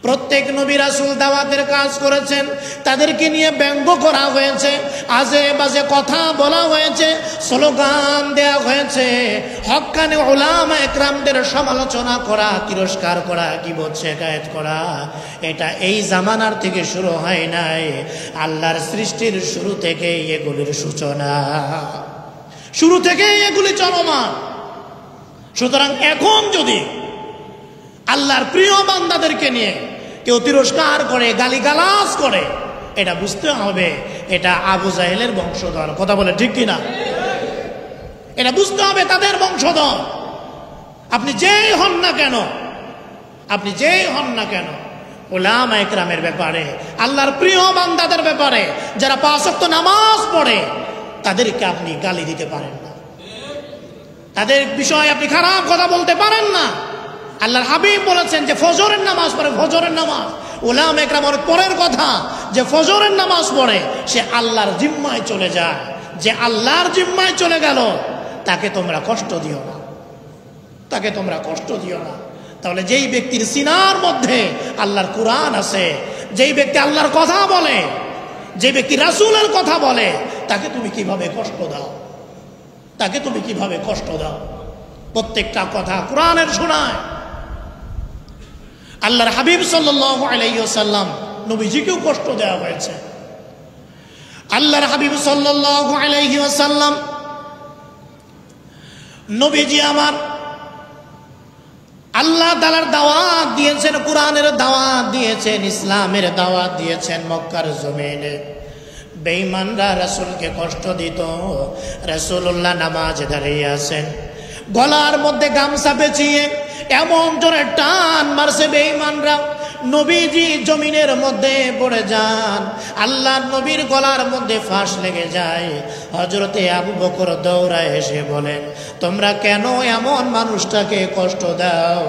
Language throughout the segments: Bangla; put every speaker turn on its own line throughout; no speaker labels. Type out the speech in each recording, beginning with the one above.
প্রত্যেক নবী রাসূল দাওয়াতের কাজ করেছেন, তাদেরকে নিয়ে ব্যঙ্গ করা হয়েছে, আজে বাজে কথা বলা হয়েছে, স্লোগান দেয়া হয়েছে, হক্কানি উলামা একরামদের সমালোচনা করা, তিরস্কার করা, গীবত শিকায়েত করা, এটা এই জামানার থেকে শুরু হয় নাই, আল্লাহর সৃষ্টির শুরু থেকেই এগুলির সূচনা, শুরু থেকেই এগুলি চলমান। সুতরাং এখন যদি আল্লাহর প্রিয় বান্দাদেরকে নিয়ে কেউ তিরস্কার করে, গালিগালাজ করে, এটা বুঝতে হবে এটা আবু জাহেলের বংশধর। কথা বলে ঠিক কিনা? এটা বুঝতে হবে তাদের বংশধর। আপনি যেই হন না কেন, আপনি যেই হন না কেন, উলামা ইকরামের ব্যাপারে, আল্লাহর প্রিয় বান্দাদের ব্যাপারে, যারা 5 ওয়াক্ত নামাজ পড়ে, তাদেরকে আপনি গালি দিতে পারেন না, তাদের বিষয়ে আপনি খারাপ কথা বলতে পারেন না। আল্লাহর হাবিব বলেছেন যে ফজরের নামাজ পড়ে, ফজরের নামাজ, উলামা ইকরামের পরের কথা যে ফজরের নামাজ পড়ে সে আল্লাহর জিম্মায় চলে যায়, যে আল্লাহর জিম্মায় চলে গেল তাকে তোমরা কষ্ট দিও না, তাকে তোমরা কষ্ট দিও না। তাহলে যেই ব্যক্তির সিনার মধ্যে আল্লাহর কুরআন আছে, যেই ব্যক্তি আল্লাহর কথা বলে, যে ব্যক্তি রাসূলের কথা বলে, তাকে তুমি কিভাবে কষ্ট দাও, তাকে তুমি কিভাবে কষ্ট দাও? প্রত্যেকটা কথা কুরআনের শোনায়। আল্লাহর হাবিব সাল্লাল্লাহু আলাইহি ওয়াসাল্লাম নবীজিকেও কষ্ট দেওয়া হয়েছে। আল্লাহর হাবিব সাল্লাল্লাহু আলাইহি ওয়াসাল্লাম নবীজি আমার আল্লাহ তাআলার দাওয়াত দিয়েছেন, কুরআনের দাওয়াত দিয়েছেন, ইসলামের দাওয়াত দিয়েছেন। মক্কার জমিনে বেঈমানরা রাসূলকে কষ্ট দিত। রাসূলুল্লাহ নামাজে দাঁড়িয়ে আছেন, গলার মধ্যে গামছা পেঁচিয়ে এমন জোরে টান মারছে বেঈমানরা, নবীজি জমিনের মধ্যে পড়ে যান, আল্লাহর নবীর গলার মধ্যে ফাঁস লেগে যায়। হযরতে আবু বকর দৌড়ায় এসে বলেন, তোমরা কেন এমন মানুষটাকে কষ্ট দাও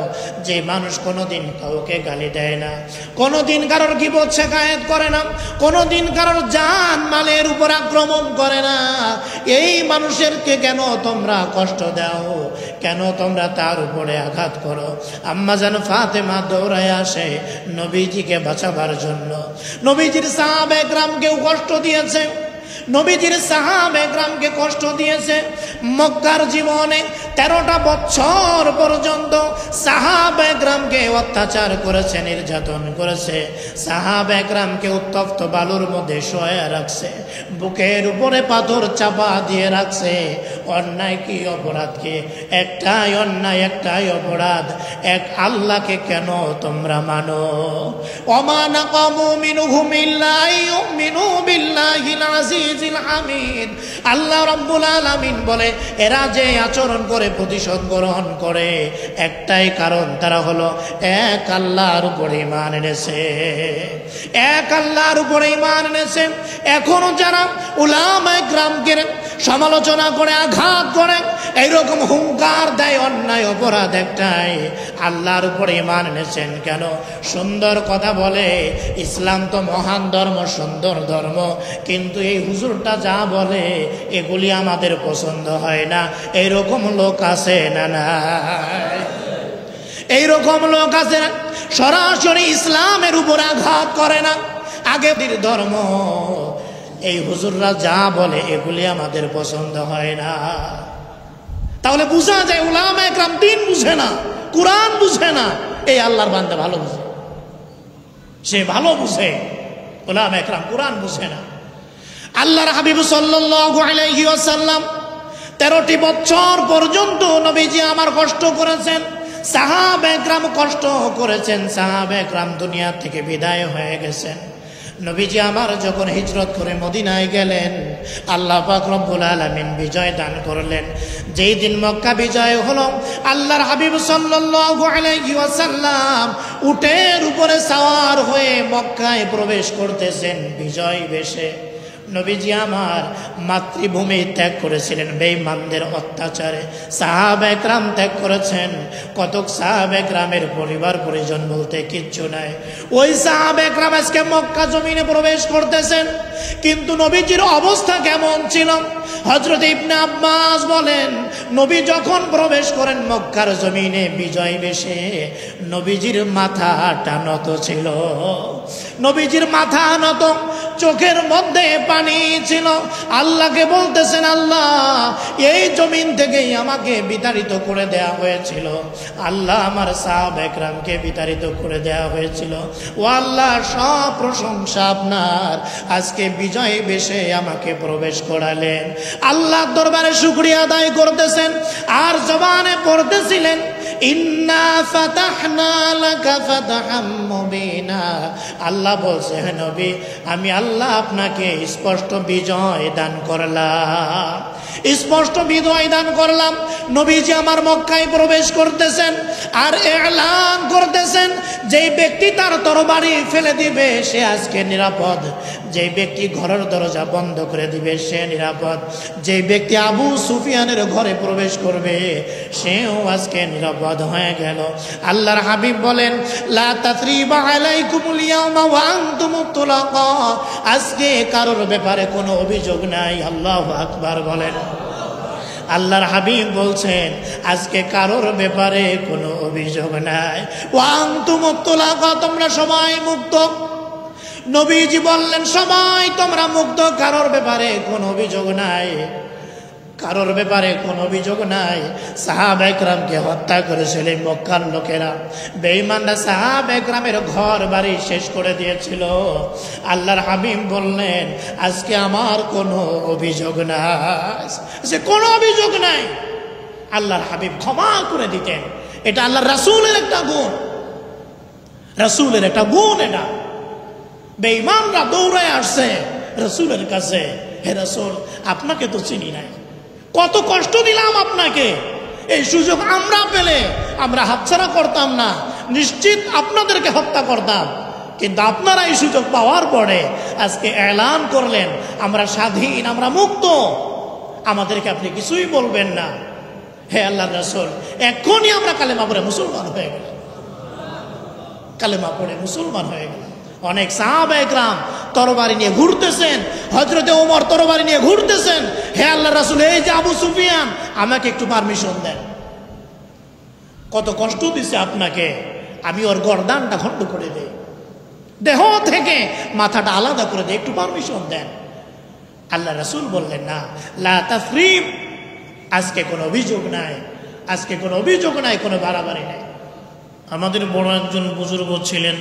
যে মানুষ কোনোদিন কাউকে গালি দেয় না, কোনোদিন কারোর গীবত শিকায়েত করে না, কোনোদিন কারোর জান মালের উপর আক্রমণ করে না, এই মানুষেরকে কেন তোমরা কষ্ট দাও, কেন তোমরা তার উপরে আঘাত করো? আম্মা জান ফাতেমা দৌড়ায় আসে নবীজিকে বাঁচাবার জন্য। নবীজির সাহাবায়ে কেরামকেও কষ্ট দিয়েছে, নবীজির সাহাবায়ে কেরামকে কষ্ট দিয়েছে। মক্কার জীবনে 13টা বছর পর্যন্ত সাহাবায়ে কেরামকে অত্যাচার করেছে, নির্যাতন করেছে, সাহাবায়ে কেরামকে উত্তপ্ত বালুর মধ্যে শোয়া রাখছে, বুকের উপরে পাথর চাপা দিয়ে রাখছে। অন্যায় কি, অপরাধ কি? একটাই অন্যায়, একটাই অপরাধ, এক আল্লাহকে কেন তোমরা মানো? ওমা নাকামু মিনহুম ইল্লা ইউমিনু বিল্লাহিল আজিজিল হামিদ। আল্লাহ রাব্বুল আলামিন বলে, এরা যে আচরণ করে, প্রতিশোধ গ্রহণ করে, একটাই কারণ, তারা হলো এক আল্লাহর উপর ঈমান এনেছে, এক আল্লাহর উপর ঈমান এনেছে। এখনো যারা উলামায়ে কেরামকে সমালোচনা করে, আঘাত করে, এইরকম হুঙ্কার দেয়, অন্যায় অপরাধ একটাই, আল্লাহর উপরে ঈমান এনেছেন কেন? সুন্দর কথা বলে, ইসলাম তো মহান ধর্ম, সুন্দর ধর্ম, কিন্তু এই হুজুরটা যা বলে এগুলি আমাদের পছন্দ হয় না, এইরকম লোক আছে না? না, এইরকম লোক আছে না, সরাসরি ইসলামের উপর আঘাত করে না, আগের ধর্ম, এই হুজুররা যা বলে এগুলি আমাদের পছন্দ হয় না। তাহলে বুঝা যায় উলামায়ে কেরাম দ্বীন বুঝে না, কুরআন বুঝে না, এই আল্লাহর বান্দা ভালো বুঝে, সে ভালো বুঝে। উলামায়ে কেরাম কুরআন বুঝে না। আল্লাহর হাবিব সাল্লাল্লাহু আলাইহি ওয়াসাল্লাম 13টি বছর পর্যন্ত নবীজি আমার কষ্ট করেছেন, সাহাবায়ে কেরাম কষ্ট করেছেন, সাহাবায়ে কেরাম দুনিয়া থেকে বিদায় হয়ে গেছেন। নবীজি আমার যখন হিজরত করে মদিনায় গেলেন, আল্লাহ পাক রব্বুল আলামিন বিজয় দান করলেন। যেই দিন মক্কা বিজয় হলো, আল্লাহর হাবিব সাল্লাল্লাহু আলাইহি ওয়াসাল্লাম উটের উপরে সাওয়ার হয়ে মক্কায় প্রবেশ করতেছেন বিজয় বেশে। নবীজি আমার মাতৃভূমি ত্যাগ করেছিলেন বেঈমানদের অত্যাচারে, সাহাবায়ে কেরাম ত্যাগ করেছেন। কতক সাহাবায়ে কেরামের পরিবার পরিজন বলতে কিচ্ছু নাই। ওই সাহাবায়ে কেরাম আজকে মক্কা জমিনে প্রবেশ করতেছেন, কিন্তু নবীজির অবস্থা কেমন ছিল? হযরত ইবনে আব্বাস বলেন, নবী যখন প্রবেশ করেন মক্কার জমিনে বিজয় বেশে, নবীজির মাথাটা নত ছিল, নবীজির মাথা নত, চোখের মধ্যে পানি ছিল। আল্লাহকে বলতেছেন, আল্লাহ এই জমিন থেকেই আমাকে বিতাড়িত করে দেয়া হয়েছিল, আল্লাহ আমার সাহাবা একরামকে বিতাড়িত করে দেয়া হয়েছিল, ও আল্লাহ সব প্রশংসা আপনার, আজকে বিজয় বেশে আমাকে প্রবেশ করালেন। আল্লাহ দরবারে শুকরিয়া আদায় করতেছেন আর জবানে পড়তেছিলেন, ইন্না ফাতাহনা লাকা ফাতহাম মুবিনা। আল্লাহ বলছে, হে নবী আমি আল্লাহ আপনাকে স্পষ্ট বিজয় দান করলাম, স্পষ্ট বিজয় দান করলাম। নবীজি আমার মক্কায় প্রবেশ করতেছেন আর এলান করতেছেন, যেই ব্যক্তি তার তরবারি ফেলে দিবে সে আজকে নিরাপদ, যেই ব্যক্তি ঘরের দরজা বন্ধ করে দিবে সে নিরাপদ, যেই ব্যক্তি আবু সুফিয়ানের ঘরে প্রবেশ করবে সেও আজকে নিরাপদ হয়ে গেল। আল্লাহর হাবিব বলেন, লা তাসরিবা আলাইকুমুল ইয়াওমা ওয়া আনতুমুত তুলাকা, আজকে কারোর ব্যাপারে কোনো অভিযোগ নাই। আল্লাহু আকবার বলেন। আল্লাহর হাবিব বলছেন, আজকে কারোর ব্যাপারে কোনো অভিযোগ নাই। ওয়া আনতুমুত তুলাকা, তোমরা সবাই মুক্ত। নবীজি বললেন, সবাই তোমরা মুক্ত, কারোর ব্যাপারে কোনো অভিযোগ নাই, কারোর ব্যাপারে কোনো অভিযোগ নাই। সাহাবা একরামকে হত্যা করেছিল মক্কার লোকেরা, বেঈমানরা সাহাবা একরামের ঘর বাড়ি শেষ করে দিয়েছিল। আল্লাহর হাবিব বললেন, আজকে আমার কোনো অভিযোগ নাই, সে কোনো অভিযোগ নাই। আল্লাহর হাবিব ক্ষমা করে দিতেন। এটা আল্লাহর রাসূলের একটা গুণ, রাসূলের একটা গুণ এটা। বেঈমানরা দৌড়ায় আসছে রাসূলের কাছে, হে রাসূল আপনাকে তো চিনি নাই, কত কষ্ট দিলাম আপনাকে, এই সুযোগ আমরা পেলে আমরা হাতছাড়া করতাম না, নিশ্চিত আপনাদেরকে হত্যা করতাম, কিন্তু আপনারা এই সুযোগ পাওয়ার পরে আজকে এলান করলেন আমরা স্বাধীন, আমরা মুক্ত, আমাদেরকে আপনি কিছুই বলবেন না। হে আল্লাহর রাসূল, এখনই আমরা কালেমা পড়ে মুসলমান হয়ে গেলাম, কালেমা পড়ে মুসলমান হয়ে গেলাম। অনেক সাহাবা একরাম তরবারি নিয়ে ঘুরতেছেন, হযরতে ওমর তরবারি নিয়ে ঘুরতেছেন, হে আল্লাহর রাসূল এই যে আবু সুফিয়ান আমাকে একটু পারমিশন দেন, কত কষ্ট দিছে আপনাকে, আমি ওর গর্দানটা খণ্ড করে দেই, দেহ থেকে মাথাটা আলাদা করে দেই, একটু পারমিশন দেন। আল্লাহ রাসূল বললেন, না, লা তাসরিব, আজকে কোনো অভিযোগ নাই, আজকে কোনো অভিযোগ নাই, কোনো বাড়াবাড়ি নাই। আমাদের বড় একজন বুজুর্গ ছিলেন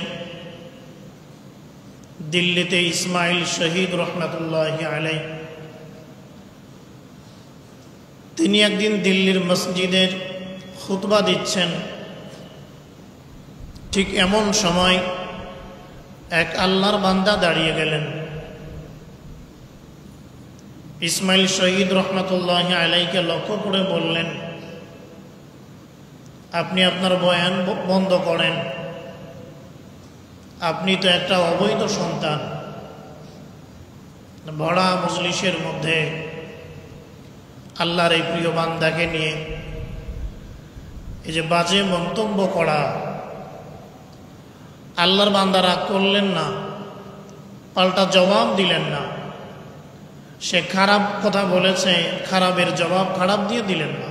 দিল্লিতে, ইসমাইল শহীদ রহমাতুল্লাহি আলাইহি। তিনি একদিন দিল্লির মসজিদের খুতবা দিচ্ছেন, ঠিক এমন সময় এক আল্লাহর বান্দা দাঁড়িয়ে গেলেন। ইসমাইল শহীদ রহমাতুল্লাহি আলাইহিকে লক্ষ্য করে বললেন, আপনি আপনার বয়ান বন্ধ করেন, আপনি তো একটা অবৈধ সন্তান। ভরা মজলিসের মধ্যে আল্লাহর এই প্রিয় বান্দাকে নিয়ে এই যে বাজে মন্তব্য করা, আল্লাহর বান্দা রাগ করলেন না, পাল্টা জবাব দিলেন না, সে খারাপ কথা বলেছে, খারাপের জবাব খারাপ দিয়ে দিলেন না,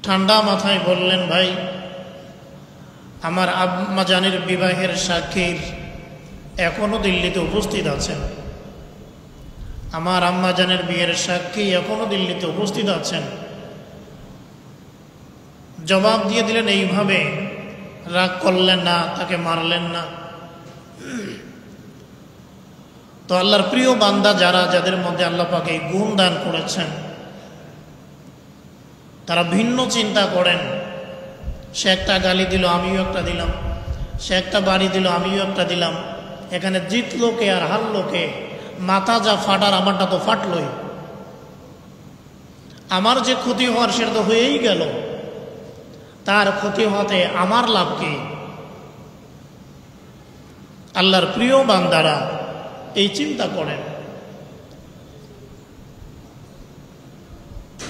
ঠান্ডা মাথায় বললেন, ভাই আমার আম্মা জানের বিবাহের সাক্ষীর এখনো দিল্লিতে উপস্থিত আছেন, আমার আম্মা জানের বিয়ের সাক্ষী এখনো দিল্লিতে উপস্থিত আছেন। জবাব দিয়ে দিলেন এইভাবে, রাগ করলেন না, তাকে মারলেন না। তো আল্লাহর প্রিয় বান্দা যারা, যাদের মধ্যে আল্লাহ পাক এই গুণ দান করেছেন, তারা ভিন্ন চিন্তা করেন। সে একটা গালি দিল, আমিও একটা দিলাম, সে একটা বাড়ি দিল, আমিও একটা দিলাম, এখানে জিতলো কে আর হারলো কে? মাথা যা ফাটার আমারটা তো ফাটলই, আমার যে ক্ষতি হওয়ার সেটা তো হয়েই গেল, তার ক্ষতি হতে আমার লাভ কি? আল্লাহর প্রিয় বান্দারা এই চিন্তা করেন।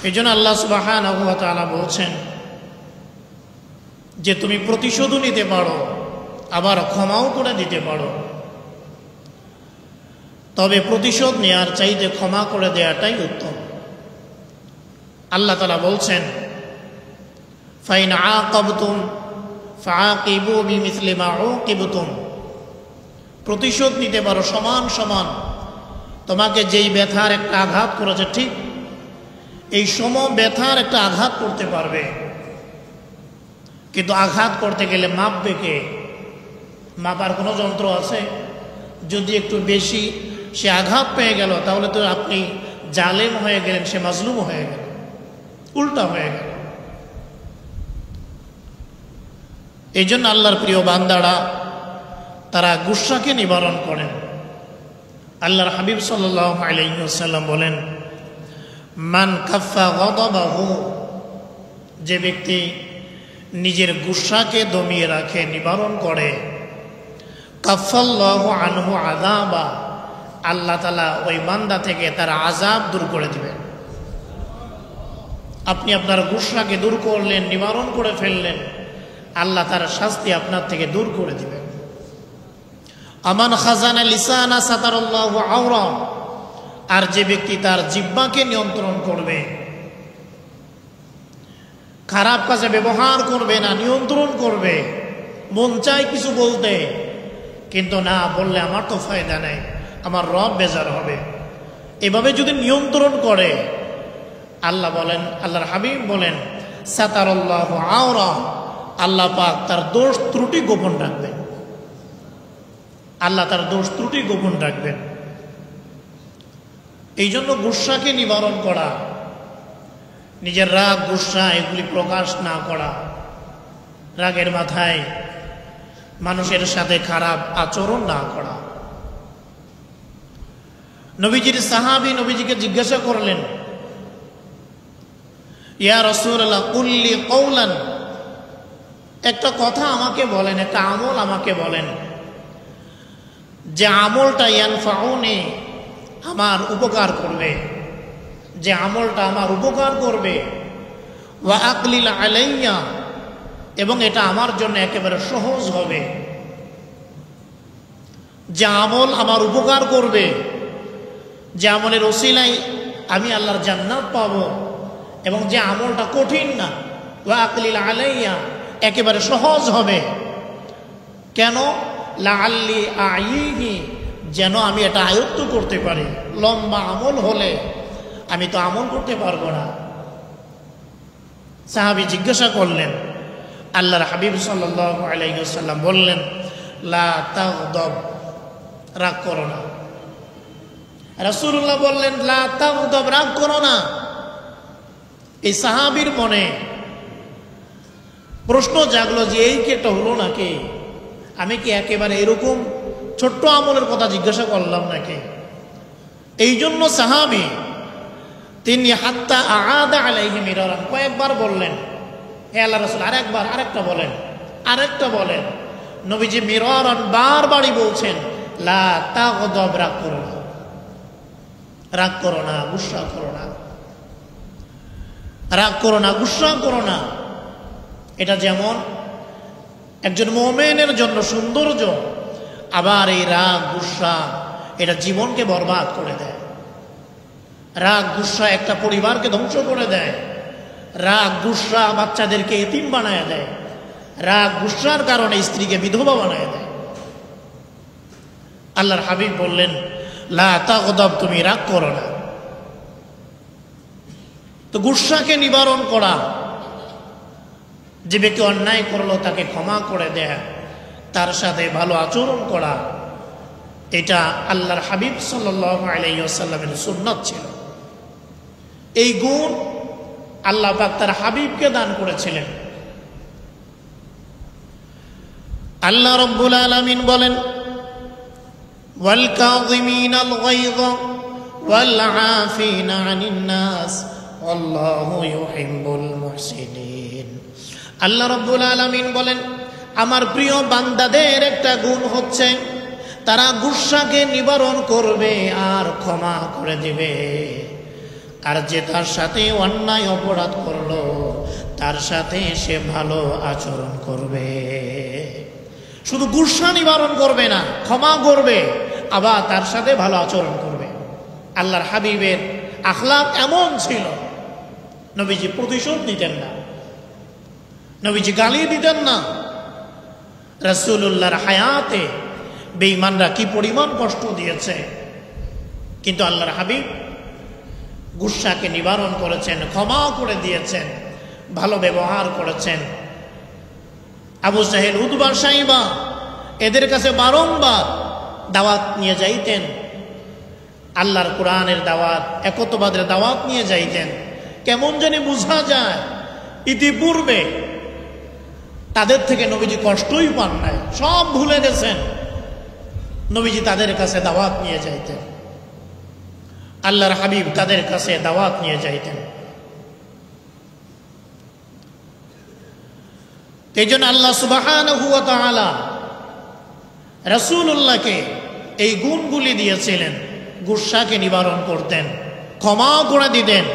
এই জন্য আল্লাহ সুবহানাহু ওয়া তাআলা বলছেন যে তুমি প্রতিশোধও নিতে পারো, আবার ক্ষমাও করে দিতে পারো, তবে প্রতিশোধ নেওয়ার চাইতে ক্ষমা করে দেওয়াটাই উত্তম। আল্লাহ তাআলা বলছেন ফাইন আকাবতুম ফাআকিবু বিমিসলি মা উকিবতুম, প্রতিশোধ নিতে পারো সমান সমান। তোমাকে যেই ব্যথার একটা আঘাত করেছে ঠিক এই সম ব্যথার একটা আঘাত করতে পারবে, কিন্তু আঘাত করতে গেলে মাপবে কে? মাপার কোনো যন্ত্র আছে? যদি একটু বেশি সে আঘাত পেয়ে গেল তাহলে তো আপনি জালেম হয়ে গেলেন, সে মাজলুম হয়ে গেল, উল্টা হয়ে গেল। এই জন্য আল্লাহর প্রিয় বান্দারা তারা গুসাকে নিবারণ করেন। আল্লাহর হাবিব সাল্লাল্লাহু আলাইহি ওয়াসাল্লাম বলেন, মান কাফা গদাবাহু, যে ব্যক্তি নিজের গুসাকে দমিয়ে রাখে, নিবারণ করে, কাফাল্লাহু আনহু আযাবা, আল্লাহ তাআলা ওই বান্দা থেকে তার আযাব দূর করে দিবেন। আপনি আপনার গুসাকে দূর করলেন, নিবারণ করে ফেললেন, আল্লাহ তার শাস্তি আপনার থেকে দূর করে দিবেন। আমান খাজানা লিসানা সাতারাল্লাহু আওরা, আর যে ব্যক্তি তার জিহ্বাকে নিয়ন্ত্রণ করবে, খারাপ কাজে ব্যবহার করবে না, নিয়ন্ত্রণ করবে। মন চায় কিছু বলতে, কিন্তু না বললে আমার তো ফায়দা নেই, আমার রব বেজার হবে, এভাবে যদি নিয়ন্ত্রণ করে, আল্লাহ বলেন, আল্লাহর হাবিব বলেন, সাতারাল্লাহু আওরা, আল্লাহ পাক তার দোষ ত্রুটি গোপন রাখবেন। আল্লাহ তার দোষ ত্রুটি গোপন রাখবেন। এই জন্য গুসাকে নিবারণ করা, নিজের রাগ গুসা এগুলি প্রকাশ না করা, রাগের মাথায় মানুষের সাথে খারাপ আচরণ না করা। নবীজির সাহাবী নবীজিকে জিজ্ঞাসা করলেন, ইয়া রাসূলুল্লাহ কুল্লি কওলান, একটা কথা আমাকে বলেন, একটা আমল আমাকে বলেন, যে আমলটা ইয়ানফাউনি, আমার উপকার করবে, যে আমলটা আমার উপকার করবে, ওয়া আকলিল আলাইয়া, এবং এটা আমার জন্য একেবারে সহজ হবে। যে আমল আমার উপকার করবে, যে আমলের ওসিলায় আমি আল্লাহর জান্নাত পাব, এবং যে আমলটা কঠিন না, ওয়া আকলিল আলাইয়া, একেবারে সহজ হবে। কেন? লাআল্লি আইহি, যেন আমি এটা আয়ত্ত করতে পারি। লম্বা আমল হলে আমি তো আমল করতে পারবো না। সাহাবী জিজ্ঞাসা করলেন, আল্লাহর হাবিব সাল্লাল্লাহু আলাইহি ওয়াসাল্লাম বললেন, লা তাগদাব, রাগ করো না। রাসূলুল্লাহ বললেন, লা তাগদাব, রাগ করো না। এই সাহাবীর মনে প্রশ্ন জাগলো যে এই কি একটা হলো নাকি? আমি কি একেবারে এরকম ছোট্ট আমলের কথা জিজ্ঞাসা করলাম নাকি? এই জন্য সাহাবী তিনি হাত্তা আ'আদা আলাইহি মিরারান, কয়েকবার বললেন, হে আল্লাহর রাসূল আরেকবার, আরেকটা বলেন, আরেকটা বলেন। নবীজি মিরারান, বারবারই বলছেন, লা তাগদাব, রাগ করো না, রাগ করো না, গুসা করো না, রাগ করো না, গুসা করো না। এটা যেমন একজন মুমিনের জন্য সৌন্দর্য, আবার এই রাগ গুসা এটা জীবনকে বরবাদ করে দেয়। রাগ গুসা একটা পরিবারকে ধ্বংস করে দেয়। রাগ গুসা বাচ্চাদেরকে এতিম বানায় দেয়। রাগ গুসার কারণে স্ত্রীকে বিধবা বানায় দেয়। আল্লাহর হাবিব বললেন, লা তাগদাব, তুমি রাগ করো না। তো গুসাকে নিবারণ করা, যে ব্যক্তি অন্যায় করলো তাকে ক্ষমা করে দেয়া, তার সাথে ভালো আচরণ করা, এটা আল্লাহর হাবিব সাল্লাল্লাহু আলাইহি ওয়াসাল্লামের সুন্নাত ছিল। এই গুণ আল্লাহ পাক তার হাবিবকে দান করেছিলেন। আল্লাহ রাব্বুল আলামিন বলেন, ওয়াল কাযিমিনাল গায়য ওয়াল আফিনা আনিন নাস আল্লাহু ইউহিব্বুল মুহসিনিন। আল্লাহ রাব্বুল আলামিন বলেন, আমার প্রিয় বান্দাদের একটা গুণ হচ্ছে তারা গুসাকে নিবারণ করবে আর ক্ষমা করে দিবে। আর যে তার সাথে অন্যায় অপরাধ করলো তার সাথে সে ভালো আচরণ করবে। শুধু গুসা নিবারণ করবে না, ক্ষমা করবে, আবার তার সাথে ভালো আচরণ করবে। আল্লাহর হাবিবের আখলাক এমন ছিল, নবীজি প্রতিশোধ নিতেন না, নবীজি গালি দিতেন না। রাসূলুল্লাহর হায়াতে বেঈমানরা কি পরিমাণ কষ্ট দিয়েছে, কিন্তু আল্লাহর হাবিব গুসাকে নিবারণ করেছেন, ক্ষমা করে দিয়েছেন, ভালো ব্যবহার করেছেন। আবু জাহেল, উতবা, সাইবা এদের কাছে বারংবার দাওয়াত নিয়ে যাইতেন, আল্লাহর কোরআনের দাওয়াত, একত্ববাদের দাওয়াত নিয়ে যাইতেন। কেমন জানি বোঝা যায় ইতিপূর্বে তাদের থেকে নবীজি কষ্টই পান নাই, সব ভুলে গেছেন। নবীজি তাদের কাছে দাওয়াত নিয়ে যাইতেন, আল্লাহর হাবিব তাদের কাছে দাওয়াত নিয়ে যাইতেন। এই জন্য আল্লাহ সুবহানাহু ওয়া তাআলা রাসূলুল্লাহকে এই গুণগুলি দিয়েছিলেন। গুসাকে নিবারণ করতেন, ক্ষমা করে দিতেন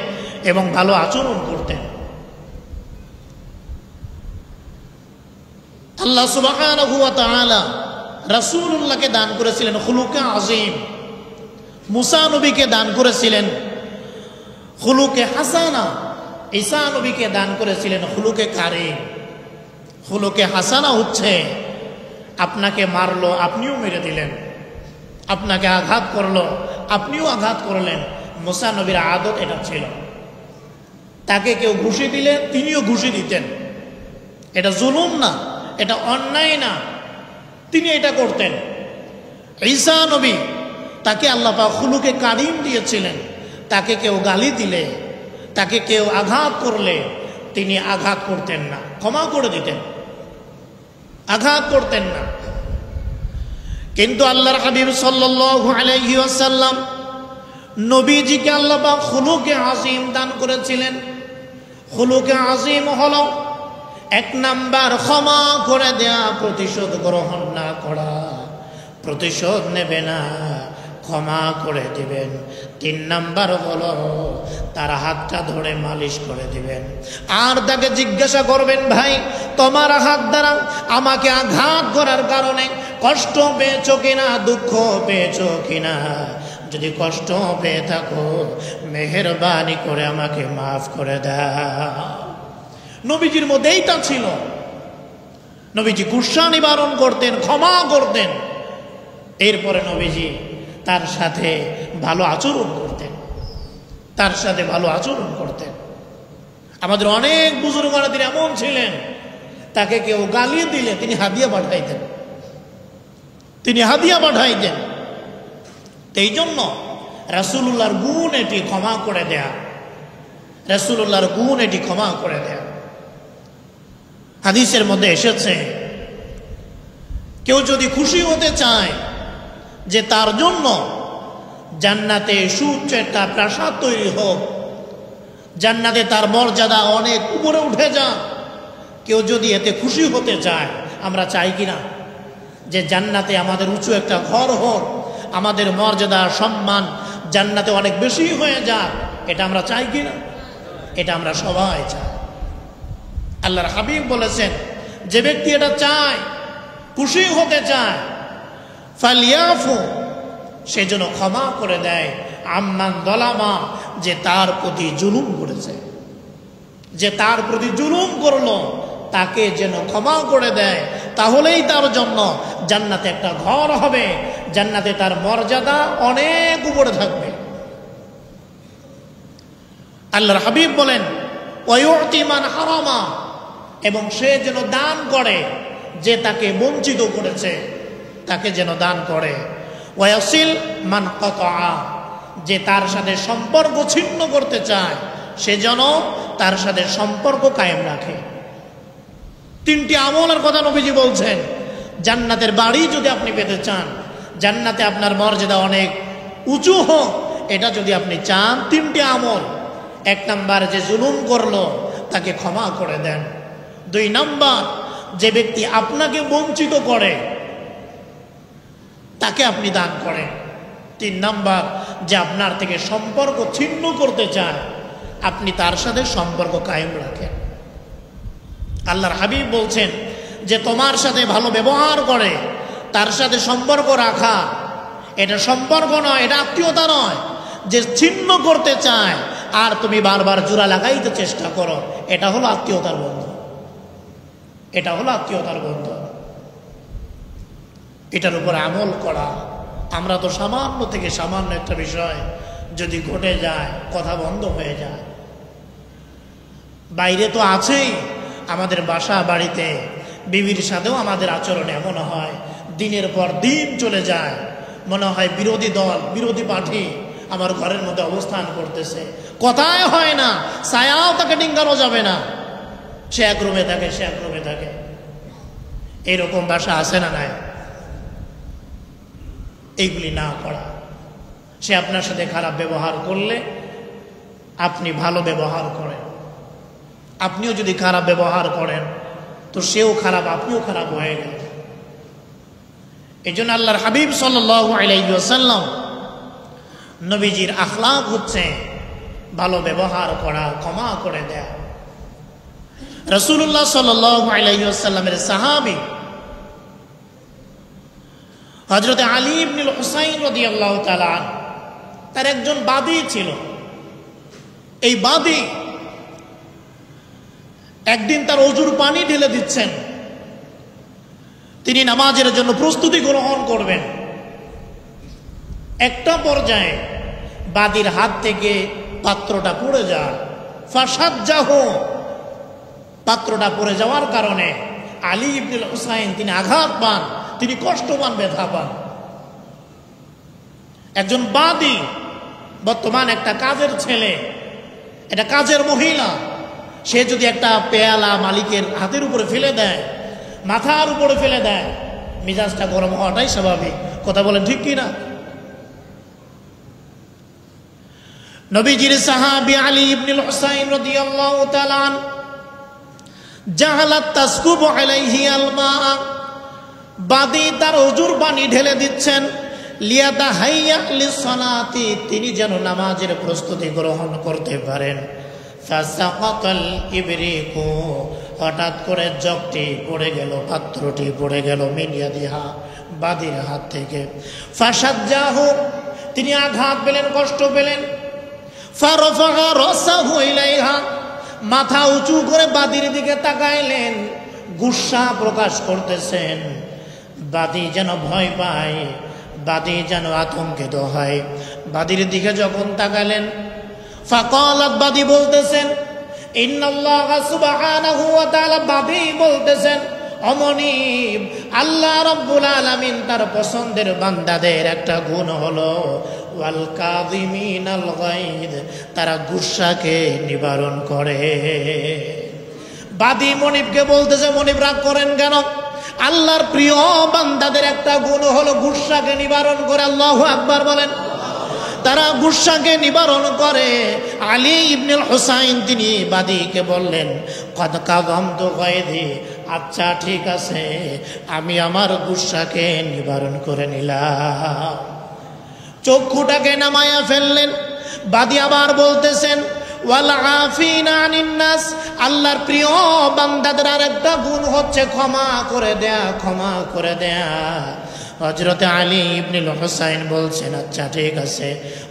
এবং ভালো আচরণ করতেন। আল্লাহ সুবহানাহু ওয়া তাআলা রাসূলুল্লাহকে দান করেছিলেন খুলুকে আযীম, মুসা নবীকে দান করেছিলেন খুলুকে হাসানা, ঈসা নবীকে দান করেছিলেন খুলুকে কারীম। খুলুকে হাসানা হচ্ছে আপনাকে মারলো আপনিও মেরে দিলেন, আপনাকে আঘাত করলো আপনিও আঘাত করলেন। মুসা নবীর আদত এটা ছিল, তাকে কেউ ঘুষি দিলে তিনিও ঘুষি দিতেন। এটা জুলুম না, এটা অন্যায় না, তিনি এটা করতেন। ঈসা নবী, তাকে আল্লাহ পাক খুলুকে কারীম দিয়েছিলেন, তাকে কেউ গালি দিলে, তাকে কেউ আঘাত করলে তিনি আঘাত করতেন না, ক্ষমা করে দিতেন, আঘাত করতেন না। কিন্তু আল্লাহর হাবিব সাল্লাল্লাহু আলাইহি ওয়াসাল্লাম নবীজিকে আল্লাহ পাক খুলুকে আযীম দান করেছিলেন। খুলুকে আযীম হলো এক নাম্বার ক্ষমা করে দেয়া, প্রতিশোধ গ্রহণ না করা, প্রতিশোধ নেবে না, ক্ষমা করে দিবেন। 3 নাম্বার হলো তার হাতটা ধরে মালিশ করে দিবেন, আর তাকে জিজ্ঞাসা করবেন, ভাই তোমার হাত দ্বারা আমাকে আঘাত করার কারণে কষ্ট পেয়েছো কিনা, দুঃখ পেয়েছো কিনা? যদি কষ্ট পেয়ে থাকো মেহেরবানি করে আমাকে মাফ করে দাও। নবীজির মধ্যে এইটা ছিল। নবীজি গুসা নিবারণ করতেন, ক্ষমা করতেন। এরপরে নবীজি তার সাথে ভালো আচরণ করতেন, তার সাথে ভালো আচরণ করতেন। আমাদের অনেক বুজুর্গরা তিনি এমন ছিলেন, তাকে কেউ গালি দিলে তিনি হাদিয়া পাঠাইতেন, তিনি হাদিয়া পাঠাইতেন। এই জন্য রাসূলুল্লাহর গুণ এটি, ক্ষমা করে দেয়া। রাসূলুল্লাহর গুণ এটি, ক্ষমা করে দেয়া। হাদিসের মধ্যে এসেছে, কেউ যদি খুশি হতে চায় যে তার জন্য জান্নাতে সুউচ্চ একটা প্রাসাদ তৈরি হোক, জান্নাতে তার মর্যাদা অনেক উপরে উঠে যাক, কেউ যদি এতে খুশি হতে চায়, আমরা চাই কিনা যে জান্নাতে আমাদের উঁচু একটা ঘর হোক, আমাদের মর্যাদা সম্মান জান্নাতে অনেক বেশি হয়ে যাক, এটা আমরা চাই কিনা? এটা আমরা সবাই চাই। আল্লাহর হাবিব বলেছেন, যে ব্যক্তি এটা চায়, খুশি হতে চায়, ফালিয়াফু, সে যেন ক্ষমা করে দেয়, আম্মান দলামা, যে তার প্রতি জুলুম করেছে, যে তার প্রতি জুলুম করলো তাকে যেন ক্ষমা করে দেয়। তাহলেই তার জন্য জান্নাতে একটা ঘর হবে, জান্নাতে তার মর্যাদা অনেক উপরে থাকবে। আল্লাহর হাবিব বলেন, ওয়ায়ুতি মান হারামা, এবং সে যেন দান করে, যে তাকে বঞ্চিত করেছে তাকে যেন দান করে। ওয়াসিল মান কাতা, যে তার সাথে সম্পর্ক ছিন্ন করতে চায় সে যেন তার সাথে সম্পর্ক কায়েম রাখে। 3টি আমলের কথা নবীজি বলছেন। জান্নাতের বাড়ি যদি আপনি পেতে চান, জান্নাতে আপনার মর্যাদা অনেক উঁচু হোক, এটা যদি আপনি চান, 3টি আমল। 1 নাম্বার, যে জুলুম করলো তাকে ক্ষমা করে দেন। 2 নাম্বার, যে ব্যক্তি আপনাকে বঞ্চিত করে তাকে আপনি দান করেন। 3 নাম্বার, যে আপনার থেকে সম্পর্ক ছিন্ন করতে চায় আপনি তার সাথে সম্পর্ক কায়েম রাখেন। আল্লাহর হাবিব বলছেন যে তোমার সাথে ভালো ব্যবহার করে তার সাথে সম্পর্ক রাখা, এটা সম্পর্ক নয়, এটা আত্মীয়তা নয়। যে ছিন্ন করতে চায় আর তুমি বারবার জোড়া লাগাইতে চেষ্টা করো, এটা হলো আত্মীয়তার বন্ধন। এটা হলো আত্মীয়তার বন্ধন। এটার উপর আমল করা। আমরা তো সামান্য থেকে সামান্য একটা বিষয় যদি ঘটে যায় কথা বন্ধ হয়ে যায়। বাইরে তো আছেই, আমাদের বাসা বাড়িতে বিবির সাথেও আমাদের আচরণ এমন হয়, দিনের পর দিন চলে যায়, মনে হয় বিরোধী দল, বিরোধী পার্টি আমার ঘরের মধ্যে অবস্থান করতেছে। কথাই হয় না, ছায়াও তাকে ডিঙ্গানো যাবে না, সে এক রুমে থাকে, সে এক রুমে থাকে। এইরকম বাসা আছে না নাই? এইগুলি না করা। সে আপনার সাথে খারাপ ব্যবহার করলে আপনি ভালো ব্যবহার করেন, আপনিও যদি খারাপ ব্যবহার করেন তো সেও খারাপ, আপনিও খারাপ হয়ে গেলেন। এই জন্য আল্লাহর হাবিব সাল্লাল্লাহু আলাইহি ওয়াসাল্লাম, নবীজির আখলাক হচ্ছে ভালো ব্যবহার করা, ক্ষমা করে দেয়া। রাসূলুল্লাহ সাল্লাল্লাহু আলাইহি ওয়াসাল্লামের সাহাবী হযরত আলী ইবনে হুসাইন রাদিয়াল্লাহু তাআলা আনহু, তার একজন বাদী ছিল। এই বাদী একদিন তার ওযুর পানি ঢেলে দিচ্ছেন, তিনি নামাজের জন্য প্রস্তুতি গ্রহণ করবেন। একটা পর্যায়ে বাদীর হাত থেকে পাত্রটা পড়ে যায়, ফাসাজ্জাহু, পাত্রটা পড়ে যাওয়ার কারণে আলী ইবনে হুসাইন তিনি আঘাত পান, তিনি কষ্ট পান, ব্যথা পান। একজন বাদী, বর্তমান একটা কাজের ছেলে, এটা কাজের মহিলা, সে যদি একটা পেয়ালা মালিকের হাতের উপরে ফেলে দেয়, মাথার উপরে ফেলে দেয়, মিজাজটা গরম হওয়াটাই স্বাভাবিক। কথা বলেন ঠিক কিনা? নবীজির সাহাবী আলী ইবনে হুসাইন রাদিয়াল্লাহু তাআলা আনহু জাহালাত তাসকুবু আলাইহি আল-মা, বাদী তার ওযুর পানি ঢেলে দিচ্ছেন, লিয়াতা হাইয়া লিস-সালাতি, তিনি যেন নামাজের প্রস্তুতি গ্রহণ করতে পারেন। ফাসাকাতাল ইবরিকু, হঠাৎ করে জগটি পড়ে গেল, পাত্রটি পড়ে গেল, মিনিয়াদিহা, বাদীর হাত থেকে। ফাসাজ্জাহু, তিনি আঘাত পেলেন, কষ্ট পেলেন। ফারাফা রাসাহু ইলাইহা, মাথা উঁচু করে বাদীর দিকে তাকাইলেন, গুসা প্রকাশ করতেছেন। বাদী যেন ভয় পায়, বাদী যেন আতঙ্কিত হয়। বাদীর দিকে যখন তাকালেন, ফাকালাত, বাদী বলতেছেন, ইন্নাল্লাহা সুবহানাহু ওয়া তাআলা, বাদী বলতেছেন, অমনিব, আল্লাহ রাব্বুল আলামিন তার পছন্দের বান্দাদের একটা গুণ হলো ওয়াল কাযিমিনাল গায়দ, তারা গুসাকে নিবারণ করে। বাদী মনিবকে বলতেছে, মনিব রাগ করেন কেন? আল্লাহর প্রিয় বান্দাদের একটা গুণ হলো গুসাকে নিবারণ করে। আল্লাহু আকবার বলেন। তারা গুসাকে নিবারণ করে। আলী ইবনে হুসাইন তিনি বাদীকে বললেন, কদ কাযামতু গায়দি, আচ্ছা ঠিক আছে, আমি আমার গুসাকে নিবারণ করে নিলাম। চক্ষুটাকে নামায়া ফেললেন। বাদী আবার বলতেছেন, ওয়াল আফিনা আনিন নাস, আল্লাহর প্রিয় বান্দাদের আরেকটা গুণ হচ্ছে ক্ষমা করে দেয়া, ক্ষমা করে দেয়া। হযরত আলী ইবনে হুসাইন বলছেন, আচ্ছা ঠিক আছে,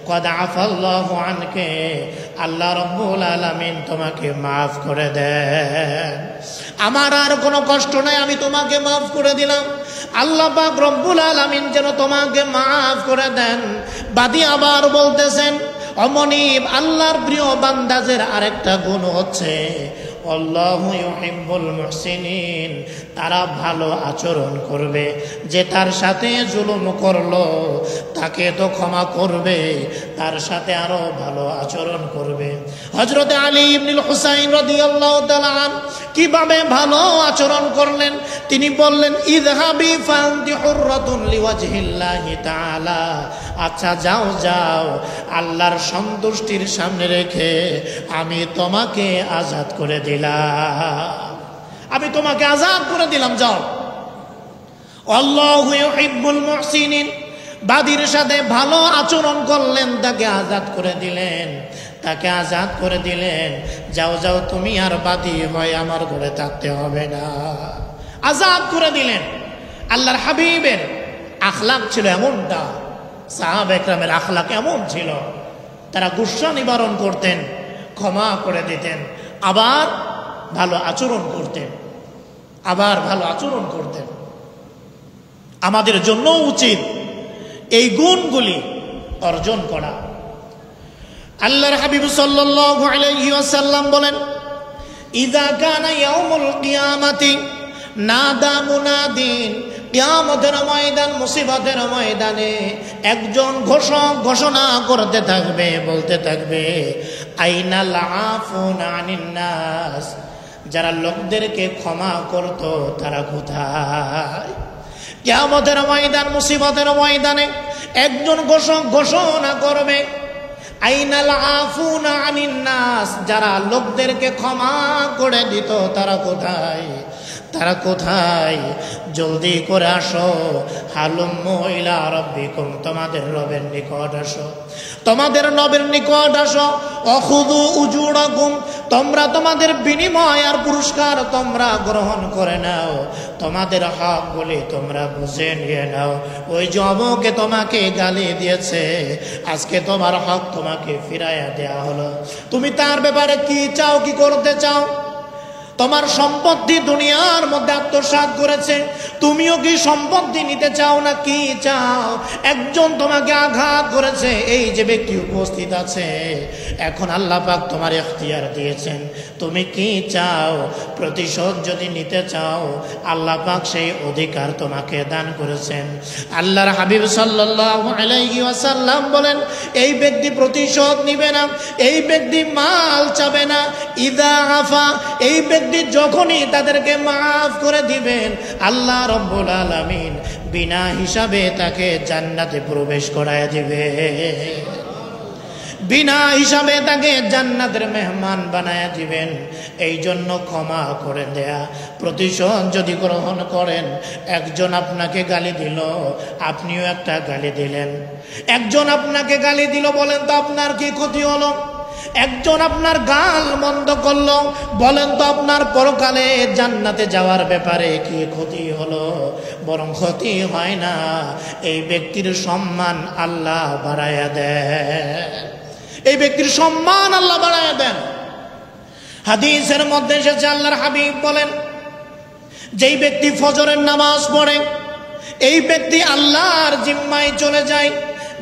কদ আফাল্লাহু আনকে, আল্লাহ রাব্বুল আলামিন তোমাকে মাফ করে দেন, আমার আর কোনো কষ্ট নাই, আমি তোমাকে মাফ করে দিলাম। আল্লাহ পাক রব্বুল আলামিন যেন তোমাকে মাফ করে দেন। বাদী আবার বলতেছেন, অমনিব, আল্লাহর প্রিয় বান্দাদের আরেকটা গুণ হচ্ছে আল্লাহু ইউহিব্বুল মুহসিনিন, তারা ভালো আচরণ করবে। যে তার সাথে জুলুম করলো তাকে তো ক্ষমা করবে, তার সাথে আরো ভালো আচরণ করবে। হযরত আলী ইবনে হুসাইন রাদিয়াল্লাহু তাআলা কিভাবে ভালো আচরণ করলেন? তিনি বললেন, ইযহাবি ফান্তি হুররাতুন লিওয়াজহিল্লাহি তাআলা, আচ্ছা যাও যাও, আল্লাহর সন্তুষ্টির সামনে রেখে আমি তোমাকে আজাদ করে দিলাম, আমি তোমাকে আজাদ করে দিলাম, যাও। আল্লাহু ইউহিব্বুল মুহসিনিন, বাদীর সাথে ভালো আচরণ করলেন, তাকে আজাদ করে দিলেন, তাকে আজাদ করে দিলেন। যাও যাও, তুমি আর বাদী হয়ে আমার ঘরে থাকতে হবে না, আজাদ করে দিলেন। আল্লাহর হাবিবের আখলাক ছিল এমনটা, সাহাবা একরামের আখলাক এমন ছিল। তারা গুসা নিবারণ করতেন, ক্ষমা করে দিতেন, আবার ভালো আচরণ করতেন, আবার ভালো আচরণ করতেন। আমাদের জন্য উচিত এই গুণগুলি অর্জন করা। আল্লাহর হাবিব সাল্লাল্লাহু আলাইহি ওয়াসাল্লাম বলেন, ইযা কানা ইয়াউমুল কিয়ামাতি নাদা মুনাদিন, কিয়ামতের ময়দান, মুসিবতের ময়দানে একজন ঘোষক ঘোষণা করতে থাকবে, বলতে থাকবে, আইনাল আফুনা আনিন নাস, যারা লোকদেরকে ক্ষমা করত তারা কোথায়? কিয়ামতের ময়দান, মুসিবতের ময়দানে একজন ঘোষক ঘোষণা করবে, আইনাল আফুনা আনিন নাস, যারা লোকদেরকে ক্ষমা করে দিত তারা কোথায়? তারা কোথায়? জলদি করে আসো, হালুম্মু ইলা রাব্বিকুম, তোমাদের রবের নিকট আসো, তোমাদের নবের নিকট আসো। অখুযু উজুরাকুম, তোমরা তোমাদের বিনিময় আর পুরস্কার তোমরা গ্রহণ করে নাও, তোমাদের হক বলে তোমরা বুঝে নিয়ে নাও। ওই যে অমুকে তোমাকে গালি দিয়েছে, আজকে তোমার হক তোমাকে ফিরাইয়া দেয়া হলো, তুমি তার ব্যাপারে কি চাও, কি করতে চাও? তোমার সম্পত্তি দুনিয়ার মধ্যে আত্মসাৎ করেছে, তুমিও কি সম্পত্তি নিতে চাও না কি চাও? একজন তোমাকে আঘাত করেছে, এই যে ব্যক্তি উপস্থিত আছে, এখন আল্লাহ পাক তোমার ইখতিয়ার দিয়েছেন, তুমি কি চাও? প্রতিশোধ যদি নিতে চাও, আল্লাহ পাক সেই অধিকার তোমাকে দান করেছেন। আল্লাহর হাবিব সাল্লাল্লাহু আলাইহি ওয়াসাল্লাম বলেন, এই ব্যক্তি প্রতিশোধ নিবে না, এই ব্যক্তি মাল চাবে না। ইদা আফা, এই ব্যক্তি যখনই তাদেরকে মাফ করে দিবেন, আল্লাহ রব্বুল আলামিন বিনা হিসাবে তাকে জান্নাতে প্রবেশ করায় দিবে, বিনা হিসাবে তাকে জান্নাতের মেহমান বানায় দিবেন। এই জন্য ক্ষমা করে দেয়া, প্রতিশোধ যদি গ্রহণ করেন, একজন আপনাকে গালি দিল, আপনিও একটা গালি দিলেন, একজন আপনাকে গালি দিল, বলেন তো আপনার কি ক্ষতি হলো? একজন আপনার গাল মন্দ করলো, বলেন তো আপনার পরকালে জান্নাতে যাওয়ার ব্যাপারে কি ক্ষতি হলো? বরং ক্ষতি হয় না, এই ব্যক্তির সম্মান আল্লাহ বাড়ায়া দেন, এই ব্যক্তির সম্মান আল্লাহ বাড়ায়া দেন। হাদিসের মধ্যে এসেছে, আল্লাহর হাবিব বলেন, যেই ব্যক্তি ফজরের নামাজ পড়ে, এই ব্যক্তি আল্লাহর জিম্মায় চলে যায়।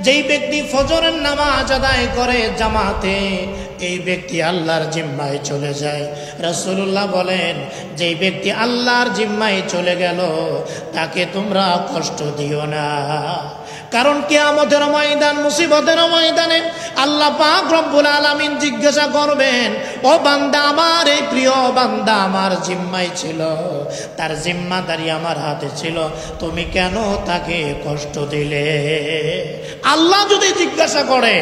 যেই ব্যক্তি ফজরের নামাজ আদায় করে জামাতে, এই ব্যক্তি আল্লাহর জিম্মায় চলে যায়। রাসূলুল্লাহ বলেন, যেই ব্যক্তি আল্লাহর জিম্মায় চলে গেল, তাকে তোমরা কষ্ট দিও না, কারণ কিয়ামতের ময়দান, মুসিবতের ময়দানে আল্লাহ পাক রব্বুল আলামিন জিজ্ঞাসা করবেন, ও বান্দা আমার, এই প্রিয় বান্দা আমার জিম্মায় ছিল, তার জিম্মাদারি আমার হাতে ছিল, তুমি কেন তাকে কষ্ট দিলে? আল্লাহ যদি জিজ্ঞাসা করে,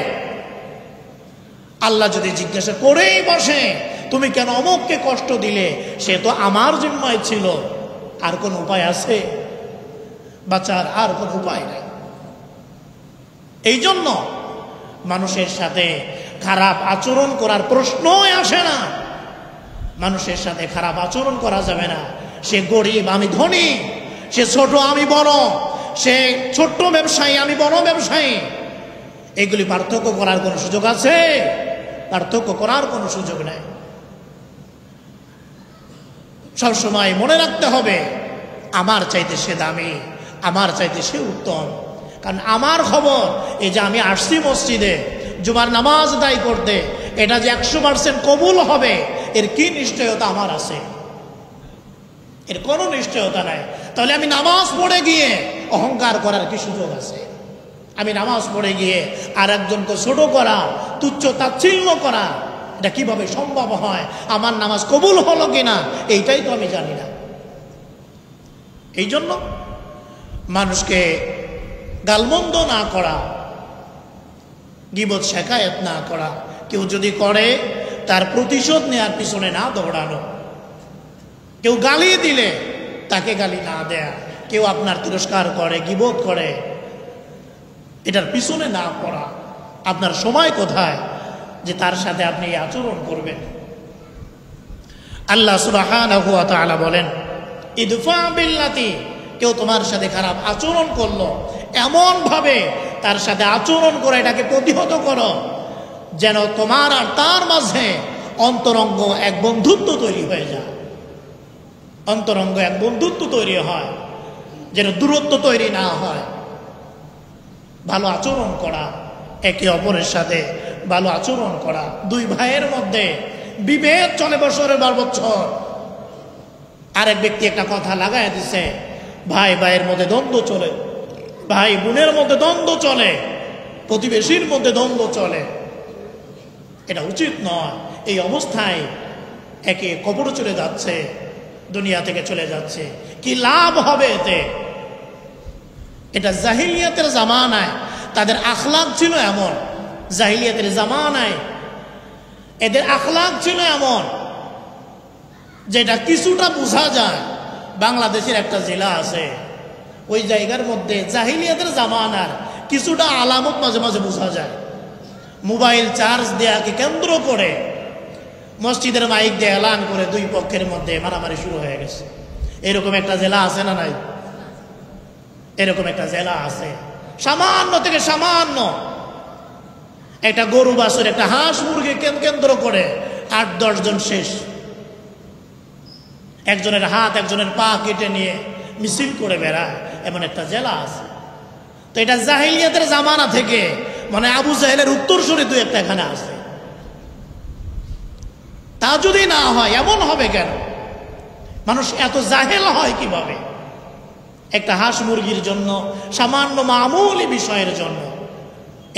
আল্লাহ যদি জিজ্ঞাসা করেই বসে, তুমি কেন অমুককে কষ্ট দিলে? সে তো আমার জিম্মায় ছিল, আর কোন উপায় আছে? বাঁচার আর কোন উপায় নাই। এই জন্য মানুষের সাথে খারাপ আচরণ করার প্রশ্নই আসে না। মানুষের সাথে খারাপ আচরণ করা যাবে না। সে গরিব, আমি ধনী, সে ছোট, আমি বড়, সে ছোট্ট ব্যবসায়ী, আমি বড় ব্যবসায়ী, এগুলি পার্থক্য করার কোনো সুযোগ আছে? পার্থক্য করার কোনো সুযোগ নাই। সবসময় মনে রাখতে হবে, আমার চাইতে সে দামি, আমার চাইতে সে উত্তম। কারণ আমার খবর, এই যে আমি আসছি মসজিদে জুমার নামাজ আদায় করতে, এটা যে 100% কবুল হবে, এর কি নিশ্চয়তা আমার আছে? এর কোনো নিশ্চয়তা নাই। তাহলে আমি নামাজ পড়ে গিয়ে অহংকার করার কি সুযোগ আছে? আমি নামাজ পড়ে গিয়ে আর একজনকে ছোট করা, তুচ্ছ তাচ্ছিল্য করা, এটা কিভাবে সম্ভব হয়? আমার নামাজ কবুল হলো কিনা এইটাই তো আমি জানি না। এই জন্য মানুষকে গালমন্দ না করা, গীবত শেখায়েত না করা, কেউ যদি করে তার প্রতিশোধ নেওয়ার পিছনে না দৌড়ানো, কেউ গালি দিলে তাকে গালি না দেয়া, কেউ আপনার তিরস্কার করে, গীবত করে, এটার পিছনে না পড়া। আপনার সময় কোথায় যে তার সাথে আপনি এই আচরণ করবেন? আল্লাহ সুবহানাহু ওয়া তাআলা বলেন, ইদফা বিল্লাতি, কেউ তোমার সাথে খারাপ আচরণ করলো, এমন ভাবে তার সাথে আচরণ করে এটাকে প্রতিহত করো, যেন তোমার আর তার মাঝে অন্তরঙ্গ এক বন্ধুত্ব তৈরি হয়ে যায়, অন্তরঙ্গ এক বন্ধুত্ব তৈরি হয়, যেন দূরত্ব তৈরি না হয়। ভালো আচরণ করা, একে অপরের সাথে ভালো আচরণ করা। দুই ভাইয়ের মধ্যে বিভেদ চলে বছরের বার বছর, আরেক ব্যক্তি একটা কথা লাগাই দিছে, ভাই ভাইয়ের মধ্যে দ্বন্দ্ব চলে, ভাই বোনের মধ্যে দ্বন্দ্ব চলে, প্রতিবেশীর মধ্যে দ্বন্দ্ব চলে। এটা উচিত নয়। এই অবস্থায় একে কবরে চলে যাচ্ছে, দুনিয়া থেকে চলে যাচ্ছে, কি লাভ হবে এতে? এটা জাহিলিয়াতের জামানায় তাদের আখলাক ছিল এমন, জাহিলিয়াতের জামানায় এদের আখলাক ছিল এমন যেটা কিছুটা বোঝা যায়। বাংলাদেশের একটা জেলা আছে, ওই জায়গার মধ্যে জাহিলিয়াতের জামানার কিছুটা আলামত মাঝে মাঝে বোঝা যায়। মোবাইল চার্জ দেয়াকে কেন্দ্র করে মসজিদের মাইক দিয়ে এলান করে দুই পক্ষের মধ্যে মারামারি শুরু হয়ে গেছে। এরকম একটা জেলা আছে না নাই? এরকম একটা জেলা আছে। সামান্য থেকে সামান্য একটা গরু বাছুর, একটা হাঁস মুরগি কেন্দ্র করে 8-10 জন শেষ। একজনের হাত একজনের পা কেটে নিয়ে মিছিল করে বেড়ায়, এমন একটা জেলা আছে। তো এটা জাহিলিয়াতের জামানা থেকে, মানে আবু জাহেলের উত্তরসূরি দুই একটা এখানে আছে। তা যদি না হয় এমন হবে কেন? মানুষ এত জাহেল হয় কিভাবে? একটা হাঁস মুরগির জন্য, সামান্য মামুলি বিষয়ের জন্য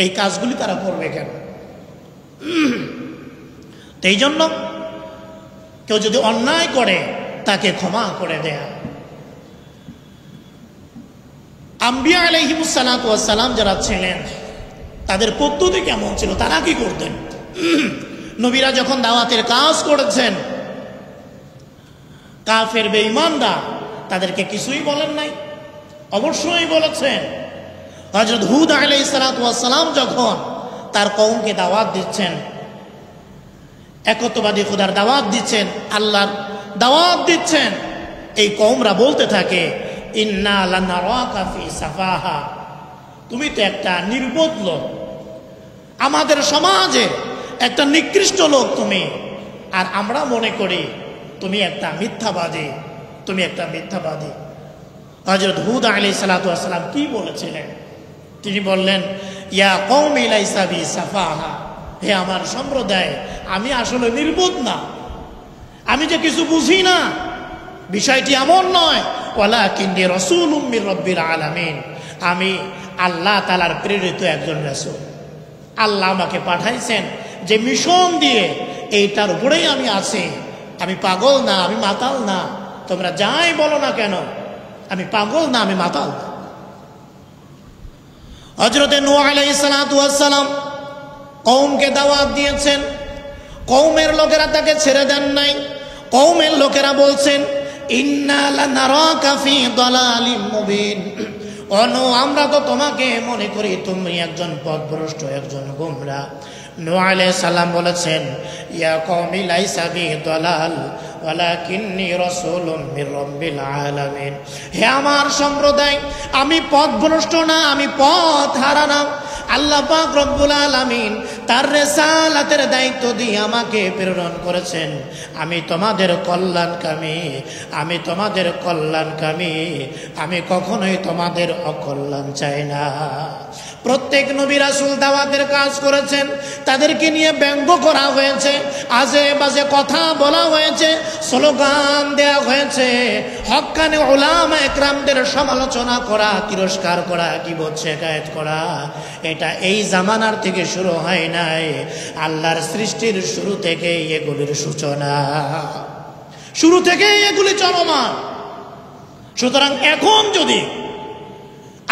এই কাজগুলি তারা করবে কেন? তো এই জন্য কেউ যদি অন্যায় করে তাকে ক্ষমা করে দেয়া। আম্বিয়া আলাইহিমুস সালাতু ওয়াস সালাম যারা ছিলেন তাদের পদ্ধতি কেমন ছিল, তারা কি করতেন? নবীরা যখন দাওয়াতের কাজ করেছেন, কাফের বেঈমানরা তাদেরকে কিছুই বলেন নাই, অবশ্যই বলেছেন। হযরত হুদ আলাইহিস সালাতু ওয়াস সালাম যখন তার কওমকে দাওয়াত দিচ্ছেন, একত্ববাদী খোদার দাওয়াত দিচ্ছেন, আল্লাহর দাওয়াত দিচ্ছেন, এই কওমরা বলতে থাকে, ইন্না লানারাকা ফি সাফাহা, তুমি তো একটা নির্বোধ লোক, আমাদের সমাজে একটা নিকৃষ্ট লোক তুমি, আর আমরা মনে করি তুমি একটা মিথ্যাবাদী, তুমি একটা মিথ্যাবাদী। হযরত হুদ আলাইহিস সালাতু ওয়াস সালাম কি বলেছিলেন? তিনি বললেন, ইয়া কওমি লাইসা বি সাফাহা, হে আমার সম্প্রদায়, আমি আসলে নির্বোধ না, আমি যে কিছু বুঝি না, বিষয়টি এমন নয়। ওয়ালাকিন্নী রাসূলুম মির রাব্বিল আলামিন, আমি আল্লাহ তাআলার প্রেরিত একজন রাসূল। আল্লাহ আমাকে পাঠাইছেন যে মিশন দিয়ে, এইটার উপরেই আমি আছি। আমি পাগল না, আমি মাতাল না, তোমরা যাই বলো না কেন, আমি পাগল না, আমি মাতাল না। হযরতে নূহ আলাইহিস সালাতু ওয়াস সালাম কওমকে দাওয়াত দিয়েছেন, কওমের লোকেরা তাকে ছেড়ে দেন নাই। কওমের লোকেরা বলছেন, ইন্না লানারাকা ফি দালালিম মুবিন, অনু আমরা তো তোমাকে মনে করি তুমি একজন পথভ্রষ্ট, একজন গোমরা। নূহ আলাইহিস সালাম বলেছেন, ইয়া কওমি লাইসা বি দালাল ওয়ালাকিন্নী রাসূলুম মির রাব্বিল আলামিন, হে আমার সম্প্রদায়, আমি পথভ্রষ্ট না, আমি পথ হারা না। আল্লাহ পাক রব্বুল আলামিন তার রিসালাতের দায়িত্ব দিয়ে আমাকে প্রেরণ করেছেন। আমি তোমাদের কল্যাণকামী, আমি তোমাদের কল্যাণকামী, আমি কখনোই তোমাদের অকল্যাণ চাই না। প্রত্যেক নবী রাসূল দাওয়াতের কাজ করেছেন, তাদেরকে নিয়ে ব্যঙ্গ করা হয়েছে, আজে বাজে কথা বলা হয়েছে, স্লোগান দেওয়া হয়েছে, হক্কানি উলামা একরামদের সমালোচনা করা, তিরস্কার করা, গীবত শিকায়েত করা। এটা এই জামানার থেকে শুরু হয় নাই, আল্লাহর সৃষ্টির শুরু থেকেই এগুলির সূচনা, শুরু থেকেই এগুলি চলমান। সুতরাং এখন যদি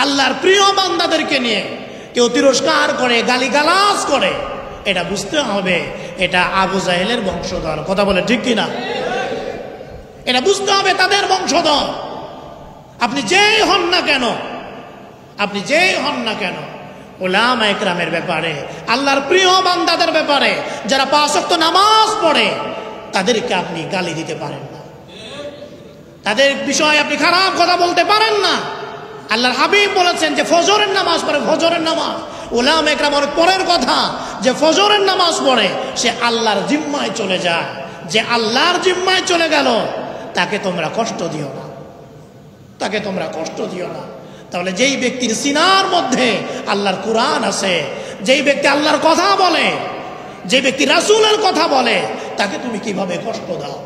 আল্লাহর প্রিয় বান্দাদেরকে নিয়ে কেউ তিরস্কার করে, গালিগালাজ করে, এটা বুঝতে হবে এটা আবু জাহেলের বংশধর। কথা বলে ঠিক কিনা? এটা বুঝতে হবে তাদের বংশধর। আপনি যেই হন না কেন, আপনি যেই হন না কেন, উলামা একরামের ব্যাপারে, আল্লাহর প্রিয় বান্দাদের ব্যাপারে, যারা 5 ওয়াক্ত নামাজ পড়ে, তাদেরকে আপনি গালি দিতে পারেন না, তাদের বিষয়ে আপনি খারাপ কথা বলতে পারেন না। আল্লাহর হাবিব বলেছেন যে ফজরের নামাজ পড়ে, ফজরের নামাজ, উলামা একরাম অনেক পরের কথা, যে ফজরের নামাজ পড়ে সে আল্লাহর জিম্মায় চলে যায়, যে আল্লাহর জিম্মায় চলে গেল তাকে তোমরা কষ্ট দিও না, তাকে তোমরা কষ্ট দিও না। তাহলে যেই ব্যক্তির সিনার মধ্যে আল্লাহর কোরআন আছে, যেই ব্যক্তি আল্লাহর কথা বলে, যে ব্যক্তি রাসূলের কথা বলে, তাকে তুমি কিভাবে কষ্ট দাও,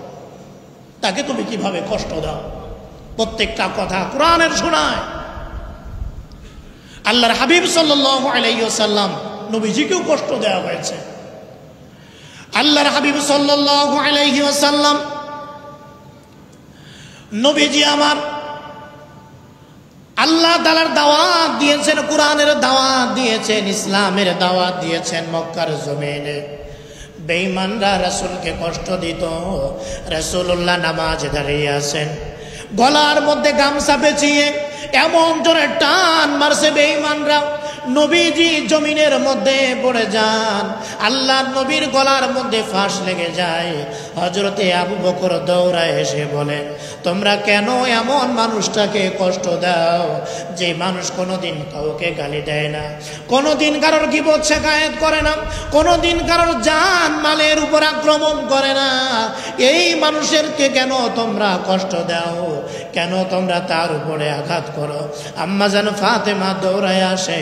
তাকে তুমি কিভাবে কষ্ট দাও? প্রত্যেকটা কথা কোরআনের শোনায়। আল্লাহর হাবিব সাল্লাল্লাহু আলাইহি ওয়াসাল্লাম নবীজিকেও কষ্ট দেওয়া হয়েছে। আল্লাহর হাবিব সাল্লাল্লাহু আলাইহি ওয়াসাল্লাম নবীজি আমার আল্লাহ তাআলার দাওয়াত দিয়েছেন, কোরআনের দাওয়াত দিয়েছেন, ইসলামের দাওয়াত দিয়েছেন মক্কার জমিনে। বেঈমানরা রাসূলকে কষ্ট দিত। রাসূলুল্লাহ নামাজে দাঁড়িয়ে আছেন, গলার মধ্যে গামছা পেঁচিয়ে এমন জোরে টান মারছে বেঈমানরা, নবীজি জমিনের মধ্যে পড়ে যান। আল্লাহর নবীর গলার মধ্যে ফাঁস লেগে যায়। হযরতে আবু বকর দৌড়ায় এসে বলেন, তোমরা কেন এমন মানুষটাকে কষ্ট দাও যে মানুষ কোনোদিন কাউকে গালি দেয় না, কোনোদিন কারোর গীবত শিকায়েত করে না, কোনোদিন কারোর জান মালের উপর আক্রমণ করে না, এই মানুষেরকে কেন তোমরা কষ্ট দাও, কেন তোমরা তার উপরে আঘাত করো? আম্মা জান ফাতেমা দৌড়ায় আসে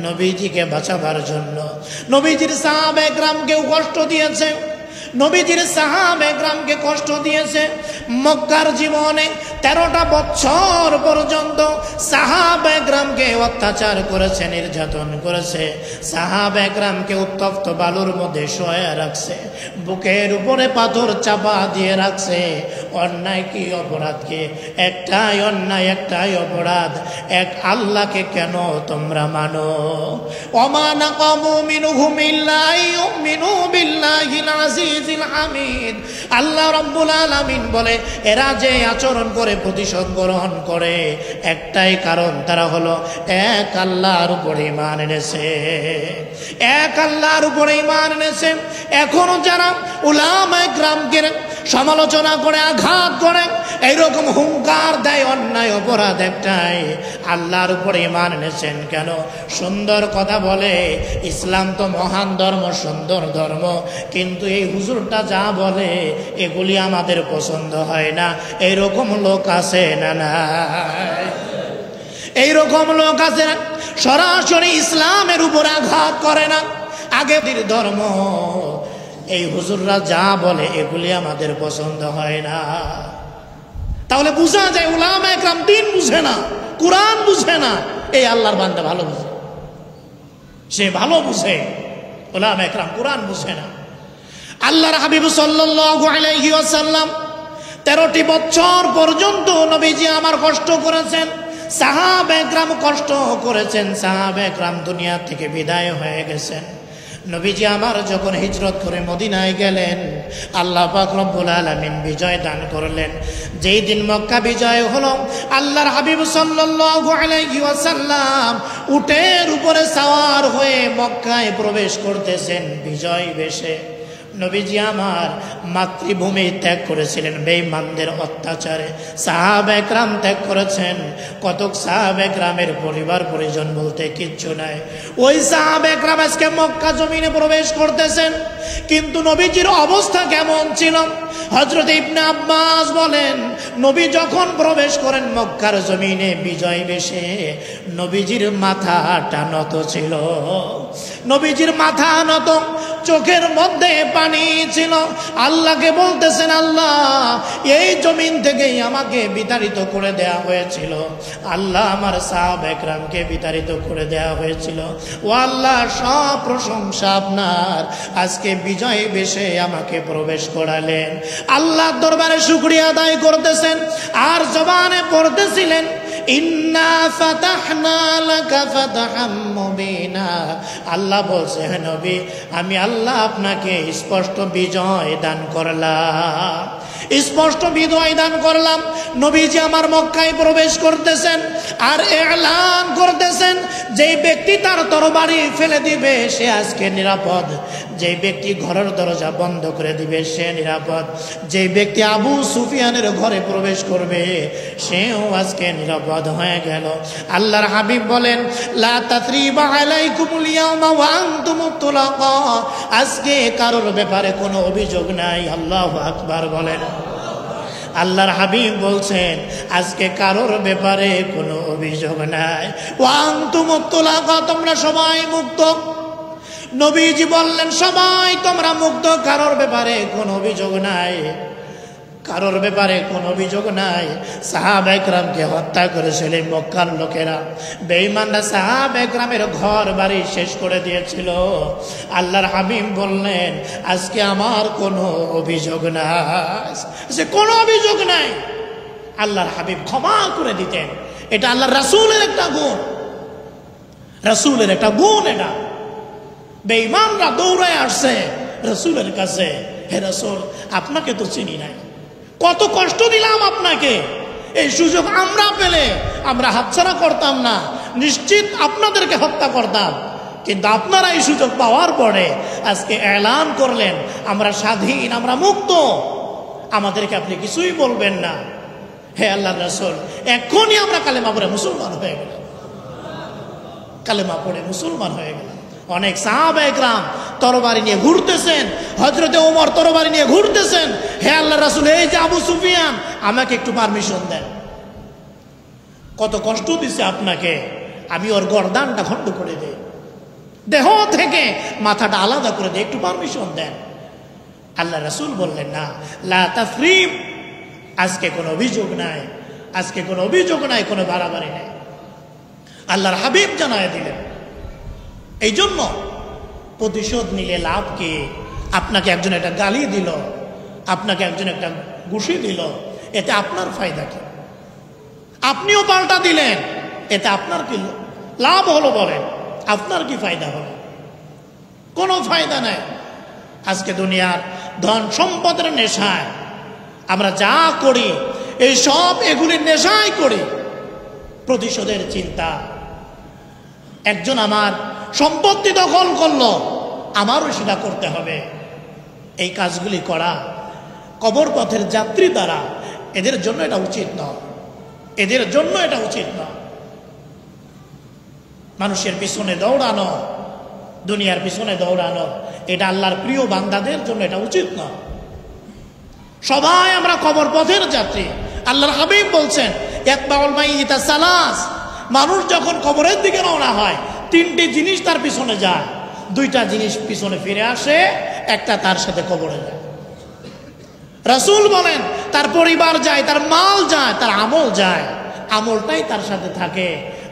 নবীজিকে বাঁচাবার জন্য। নবীজির সাহাবায়ে কেরামকেও কষ্ট দিয়েছে, নবীজির সাহাবায়ে কেরামকে কষ্ট দিয়েছে। মক্কার জীবনে 13টা বছর পর্যন্ত সাহাবায়ে কেরামকে অত্যাচার করেছে, নির্যাতন করেছে। সাহাবায়ে কেরামকে উত্তপ্ত বালুর মধ্যে শোয়া রাখছে, বুকের উপরে পাথর চাপা দিয়ে রাখছে। অন্যায় কি অপরাধ কি? একটাই অন্যায়, একটাই অপরাধ, এক আল্লাহকে কেন তোমরা মানো? ওমা নাকামু মিনহুম ইল্লা ইউমিনু বিল্লাহিল আজিজিল হামিদ। আল্লাহ রাব্বুল আলামিন বলে, এরা যে আচরণ করে, প্রতিশোধ গ্রহণ করে, একটাই কারণ, তারা হলো এক আল্লাহর উপরে ঈমান এনেছে, এক আল্লাহর উপরে ঈমান এনেছে। এখনো যারা উলামায়ে কেরামকে সমালোচনা করে, আঘাত করে, এইরকম হুঙ্কার দেয়, অন্যায় অপরাধ একটাই, আল্লাহর উপরে ঈমান এনেছেন কেন? সুন্দর কথা বলে, ইসলাম তো মহান ধর্ম, সুন্দর ধর্ম, কিন্তু এই হুজুরটা যা বলে এগুলি আমাদের পছন্দ হয় না, এইরকম লোক আছে না? নাই, এইরকম লোক আছে না? সরাসরি ইসলামের উপর আঘাত করে না, আগের ধর্ম, এই হুজুররা যা বলে এগুলি আমাদের পছন্দ হয় না। তাহলে বুঝা যায় উলামায়ে কেরাম দ্বীন বুঝে না, কোরআন বুঝে না। এই আল্লাহর বান্দা ভালো বুঝে, সে ভালো বুঝে। উলামায়ে কেরাম কোরআন বুঝে না। আল্লাহর হাবিব সাল্লাল্লাহু আলাইহি ওয়াসাল্লাম 13টি বছর পর্যন্ত নবীজি আমার কষ্ট করেছেন, সাহাবায়ে কেরাম কষ্ট করেছেন, সাহাবায়ে কেরাম দুনিয়া থেকে বিদায় হয়ে গেছেন। নবীজি আমার যখন হিজরত করে মদিনায় গেলেন, আল্লাহ পাক রব্বুল আলামিন বিজয় দান করলেন। যেই দিন মক্কা বিজয় হলো, আল্লাহর হাবিব সাল্লাল্লাহু আলাইহি ওয়াসাল্লাম উটের উপরে সাওয়ার হয়ে মক্কায় প্রবেশ করতেছেন বিজয় বেশে। নবীজি আমার মাতৃভূমি ত্যাগ করেছিলেন বেঈমানদের অত্যাচারে, সাহাবায়ে কেরাম ত্যাগ করেছেন। কতক সাহাবায়ে কেরামের পরিবার পরিজন বলতে কিচ্ছু নাই। ওই সাহাবায়ে কেরাম আজকে মক্কা জমিনে প্রবেশ করতেছেন, কিন্তু নবীজির অবস্থা কেমন ছিল? হযরত ইবনে আব্বাস বলেন, নবী যখন প্রবেশ করেন মক্কার জমিনে বিজয় বেশে, নবীজির মাথাটা নত ছিল, নবীজির মাথা নত, চোখের মধ্যে পানি ছিল। আল্লাহকে বলতেছেন, আল্লাহ এই জমিন থেকেই আমাকে বিতাড়িত করে দেয়া হয়েছিল, আল্লাহ আমার সাহাবায়ে কেরামকে বিতাড়িত করে দেয়া হয়েছিল, ও আল্লাহ সব প্রশংসা আপনার, আজকে বিজয় বেশে আমাকে প্রবেশ করালেন। আল্লাহর দরবারে শুকরিয়া আদায় করতেছেন আর জবানে পড়তেছিলেন, ইন্না ফাতাহনা লাকা ফাতহাম মুবিনা। আল্লাহ বলছে, হে নবী, আমি আল্লাহ আপনাকে স্পষ্ট বিজয় দান করলাম, স্পষ্ট বিজয় দান করলাম। নবীজি আমার মক্কায় প্রবেশ করতেছেন আর এলান করতেছেন, যে ব্যক্তি তার তরবারি ফেলে দিবে সে আজকে নিরাপদ, যে ব্যক্তি ঘরের দরজা বন্ধ করে দিবে সে নিরাপদ, যে ব্যক্তি আবু সুফিয়ানের ঘরে প্রবেশ করবে সেও আজকে নিরাপদ হয়ে গেল। আল্লাহর হাবিব বলেন, লা তাসরিবা আলাইকুমুল ইয়াওমা ওয়া আনতুমুত তুলাকা, আজকে কারোর ব্যাপারে কোনো অভিযোগ নাই। আল্লাহু আকবার বলেন। আল্লাহর হাবিব বলছেন আজকে কারোর ব্যাপারে কোনো অভিযোগ নাই। ওয়া আনতুমুত তুলাকা, তোমরা সবাই মুক্ত। নবীজি বললেন সবাই তোমরা মুক্ত, কারোর ব্যাপারে কোনো অভিযোগ নাই, কারোর ব্যাপারে কোনো অভিযোগ নাই। সাহাবা একরামকে হত্যা করেছিল মক্কার লোকেরা, বেঈমানরা সাহাবা একরামের ঘর বাড়ি শেষ করে দিয়েছিল। আল্লাহর হাবিব বললেন আজকে আমার কোনো অভিযোগ নাই, যে কোনো অভিযোগ নাই। আল্লাহর হাবিব ক্ষমা করে দিতেন। এটা আল্লাহর রাসূলের একটা গুণ, রাসূলের একটা গুণ। এটা বেঈমানরা দৌড়ায় আসছে রাসূলের কাছে, হে রাসূল আপনাকে তো চিনি নাই, কত কষ্ট দিলাম আপনাকে, এই সুযোগ আমরা পেলে আমরা হাতছাড়া করতাম না, নিশ্চিত আপনাদেরকে হত্যা করতাম, কিন্তু আপনারা এই সুযোগ পাওয়ার পরে আজকে এলান করলেন আমরা স্বাধীন, আমরা মুক্ত, আমাদেরকে আপনি কিছুই বলবেন না। হে আল্লাহর রাসূল এখনই আমরা কালেমা পড়ে মুসলমান হয়ে গেলাম, কালেমা পড়ে মুসলমান হয়ে গেলাম। অনেক সাহাবা একরাম তরবারি নিয়ে ঘুরতেছেন, হযরতে ওমর তরবারি নিয়ে ঘুরতেছেন, হে আল্লাহর রাসূল এই যে আবু সুফিয়ান আমাকে একটু পারমিশন দেন, কত কষ্ট দিছে আপনাকে, আমি ওর গর্দানটা খণ্ড করে দেই, দেহ থেকে মাথাটা আলাদা করে দেই, একটু পারমিশন দেন। আল্লাহ রাসূল বললেন না, লা তাসরিব, আজকে কোনো অভিযোগ নাই, আজকে কোনো অভিযোগ নাই, কোনো বাড়াবাড়ি নাই। আল্লাহর হাবিব জানায় দিলেন। এই জন্য প্রতিশোধ নিলে লাভ কি? আপনাকে একজন একটা গালি দিল, আপনাকে একজন একটা ঘুষি দিল, এতে আপনার ফায়দা কি? আপনিও পাল্টা দিলেন, এতে আপনার কি লাভ হলো বলেন? আপনার কি ফায়দা হলো? কোনো ফায়দা নাই। আজকে দুনিয়ার ধন সম্পদের নেশায় আমরা যা করি এই সব এগুলির নেশায় করি, প্রতিশোধের চিন্তা। একজন আমার সম্পত্তি দখল করলো, আমারও সেটা করতে হবে, এই কাজগুলি করা কবর পথের যাত্রী দ্বারা এদের জন্য এটা উচিত নয়, এদের জন্য এটা উচিত নয়। মানুষের পিছনে দৌড়ানো, দুনিয়ার পিছনে দৌড়ানো, এটা আল্লাহর প্রিয় বান্দাদের জন্য এটা উচিত নয়। সবাই আমরা কবর পথের যাত্রী। আল্লাহর হাবিব বলছেন ইয়াতবাউল মাইয়িতা সালাস, মানুষ যখন কবরের দিকে রওনা হয় তিনটি জিনিস তার পিছনে যায়, দুইটা জিনিস পিছনে ফিরে আসে, একটা তার সাথে কবরে যায়। রাসূল বলেন তার পরিবার যায়, তার মাল যায়, তার আমল যায়, আমলটাই তার সাথে থাকে,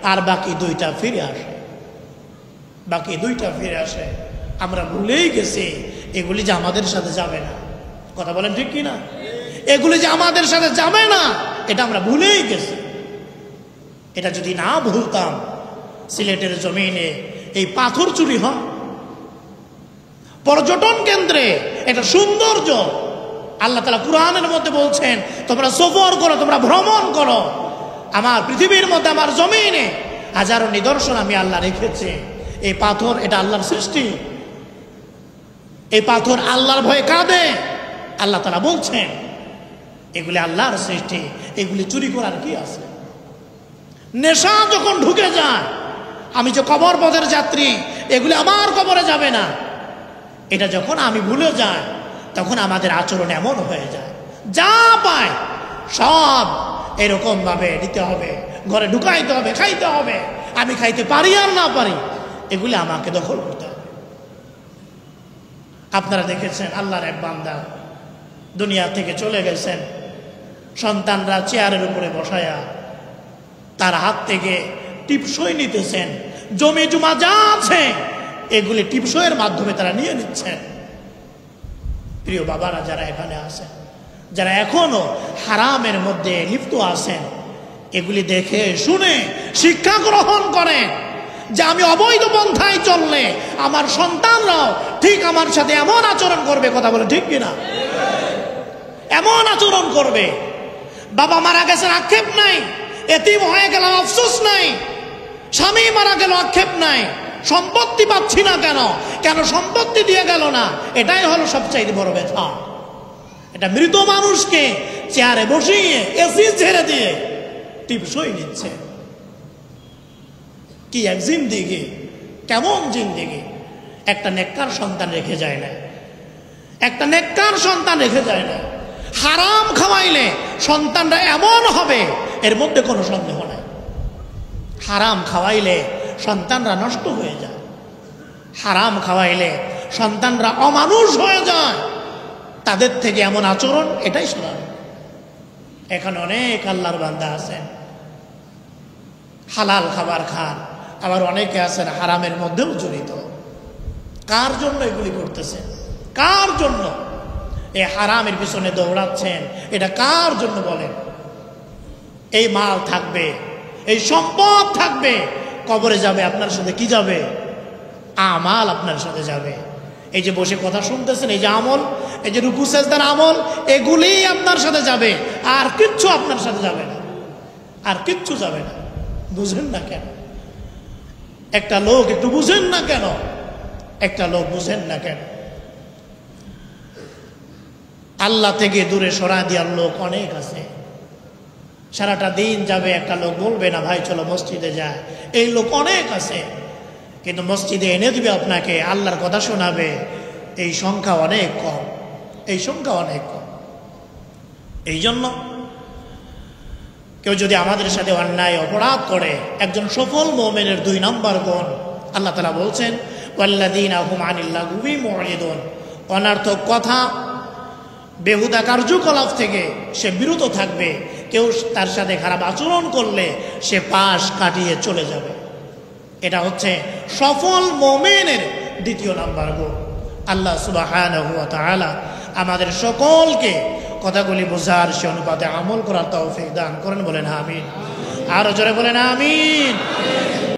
আর বাকি দুইটা ফিরে আসে, বাকি দুইটা ফিরে আসে। আমরা ভুলেই গেছি এগুলি যে আমাদের সাথে যাবে না। কথা বলেন ঠিক কি না? এগুলি যে আমাদের সাথে যাবে না এটা আমরা ভুলেই গেছি। এটা যদি না ভুলতাম, সিলেটের জমিনে এই পাথর চুরি হয়, পর্যটন কেন্দ্রে এটা সৌন্দর্য। আল্লাহ তাআলা কুরআনের মধ্যে বলছেন তোমরা সফর করো, তোমরা ভ্রমণ করো, আমার পৃথিবীর মধ্যে আমার জমিনে হাজারো নিদর্শন আমি আল্লাহ রেখেছি। এই পাথর এটা আল্লাহর সৃষ্টি, এই পাথর আল্লাহর ভয়ে কাঁদে। আল্লাহ তাআলা বলছেন এগুলি আল্লাহর সৃষ্টি, এগুলি চুরি করার কি আছে? নেশা যখন ঢুকে যায়, আমি যে কবর পথের যাত্রী, এগুলি আমার কবরে যাবে না, এটা যখন আমি ভুলে যাই তখন আমাদের আচরণ এমন হয়ে যায়, যা পায় সব এরকম ভাবে নিতে হবে, ঘরে ঢুকাইতে হবে, খাইতে হবে, আমি খাইতে পারি আর না পারি, এগুলি আমাকে দখল করতে হবে। আপনারা দেখেছেন আল্লাহর এক বান্দা দুনিয়া থেকে চলে গেছেন, সন্তানরা চেয়ারের উপরে বসায়া তার হাত থেকে টিপসই নিতেছেন, জমি জমা যা আছে এগুলি টিপসইয়ের মাধ্যমে তারা নিয়ে নিচ্ছেন। প্রিয় বাবারা যারা এখানে আছেন, যারা এখনো হারামের মধ্যে লিপ্ত আছেন, এগুলি দেখে শুনে শিক্ষা গ্রহণ করেন যে আমি অবৈধ পন্থায় চললে আমার সন্তানরাও ঠিক আমার সাথে এমন আচরণ করবে। কথা বলে ঠিক কিনা? এমন আচরণ করবে। বাবা মারা গেছেন আক্ষেপ নাই, এতিম হয়ে গেল আফসোস নাই, স্বামী মারা গেল আক্ষেপ নাই, সম্পত্তি পাচ্ছি না কেন, কেন সম্পত্তি দিয়ে গেল না, এটাই হলো সবচাইতে বড় ব্যথা। এটা মৃত মানুষকে চেয়ারে বসিয়ে এসি ছেড়ে দিয়ে টিপসই নিচ্ছে। কি এক জিন্দেগি, কেমন জিন্দেগি। একটা নেককার সন্তান রেখে যায় না, একটা নেককার সন্তান রেখে যায় না। হারাম খাওয়াইলে সন্তানরা এমন হবে, এর মধ্যে কোনো সন্দেহ নাই। হারাম খাওয়াইলে সন্তানরা নষ্ট হয়ে যায়, হারাম খাওয়াইলে সন্তানরা অমানুষ হয়ে যায়। তাদের থেকে এমন আচরণ, এটাই স্বাভাবিক। এখানে অনেক আল্লাহর বান্দা আছেন হালাল খাবার খান, আবার অনেকে আছেন হারামের মধ্যেও জড়িত। কার জন্য এগুলি করতেছেন? কার জন্য এই হারামের পিছনে দৌড়াচ্ছেন? এটা কার জন্য বলেন? এই মাল থাকবে, এই সম্পদ থাকবে, কবরে যাবে আপনার সাথে কি যাবে? আমাল আপনার সাথে যাবে। এই যে বসে কথা শুনতেছেন, এই যে আমল, এই যে রুকু সেজদার আমল, এগুলি আপনার সাথে যাবে, আর কিচ্ছু আপনার সাথে যাবে না, আর কিচ্ছু যাবে না। বুঝেন না কেন? একটা লোক একটু বুঝেন না কেন? একটা লোক বুঝেন না কেন? আল্লাহ থেকে দূরে সরা দেওয়ার লোক অনেক আছে। সারাটা দিন যাবে, একটা লোক বলবে না ভাই চলো মসজিদে যায়, এই লোক অনেক আছে। কিন্তু মসজিদে এনে দিবে আপনাকে, আল্লাহর কথা শোনাবে, এই সংখ্যা অনেক কম, এই সংখ্যা অনেক কম। এই জন্য কেউ যদি আমাদের সাথে অন্যায় অপরাধ করে, একজন সফল মুমিনের 2 নম্বর গুণ আল্লাহ তাআলা বলছেন, ওয়াল্লাযীনা হুম আনিল লাগবি মুরিদুন। অনর্থক কথা, বেহুদা কার্যকলাপ থেকে সে বিরত থাকবে। কেউ তার সাথে খারাপ আচরণ করলে সে পাশ কাটিয়ে চলে যাবে। এটা হচ্ছে সফল মুমিনের 2 নম্বর গুণ। আল্লাহ সুবহানাহু ওয়া তাআলা আমাদের সকলকে কথাগুলি বোঝার, সে অনুপাতে আমল করার তৌফিক দান করেন। বলেন আমিন। আরো জোরে বলেন আমিন।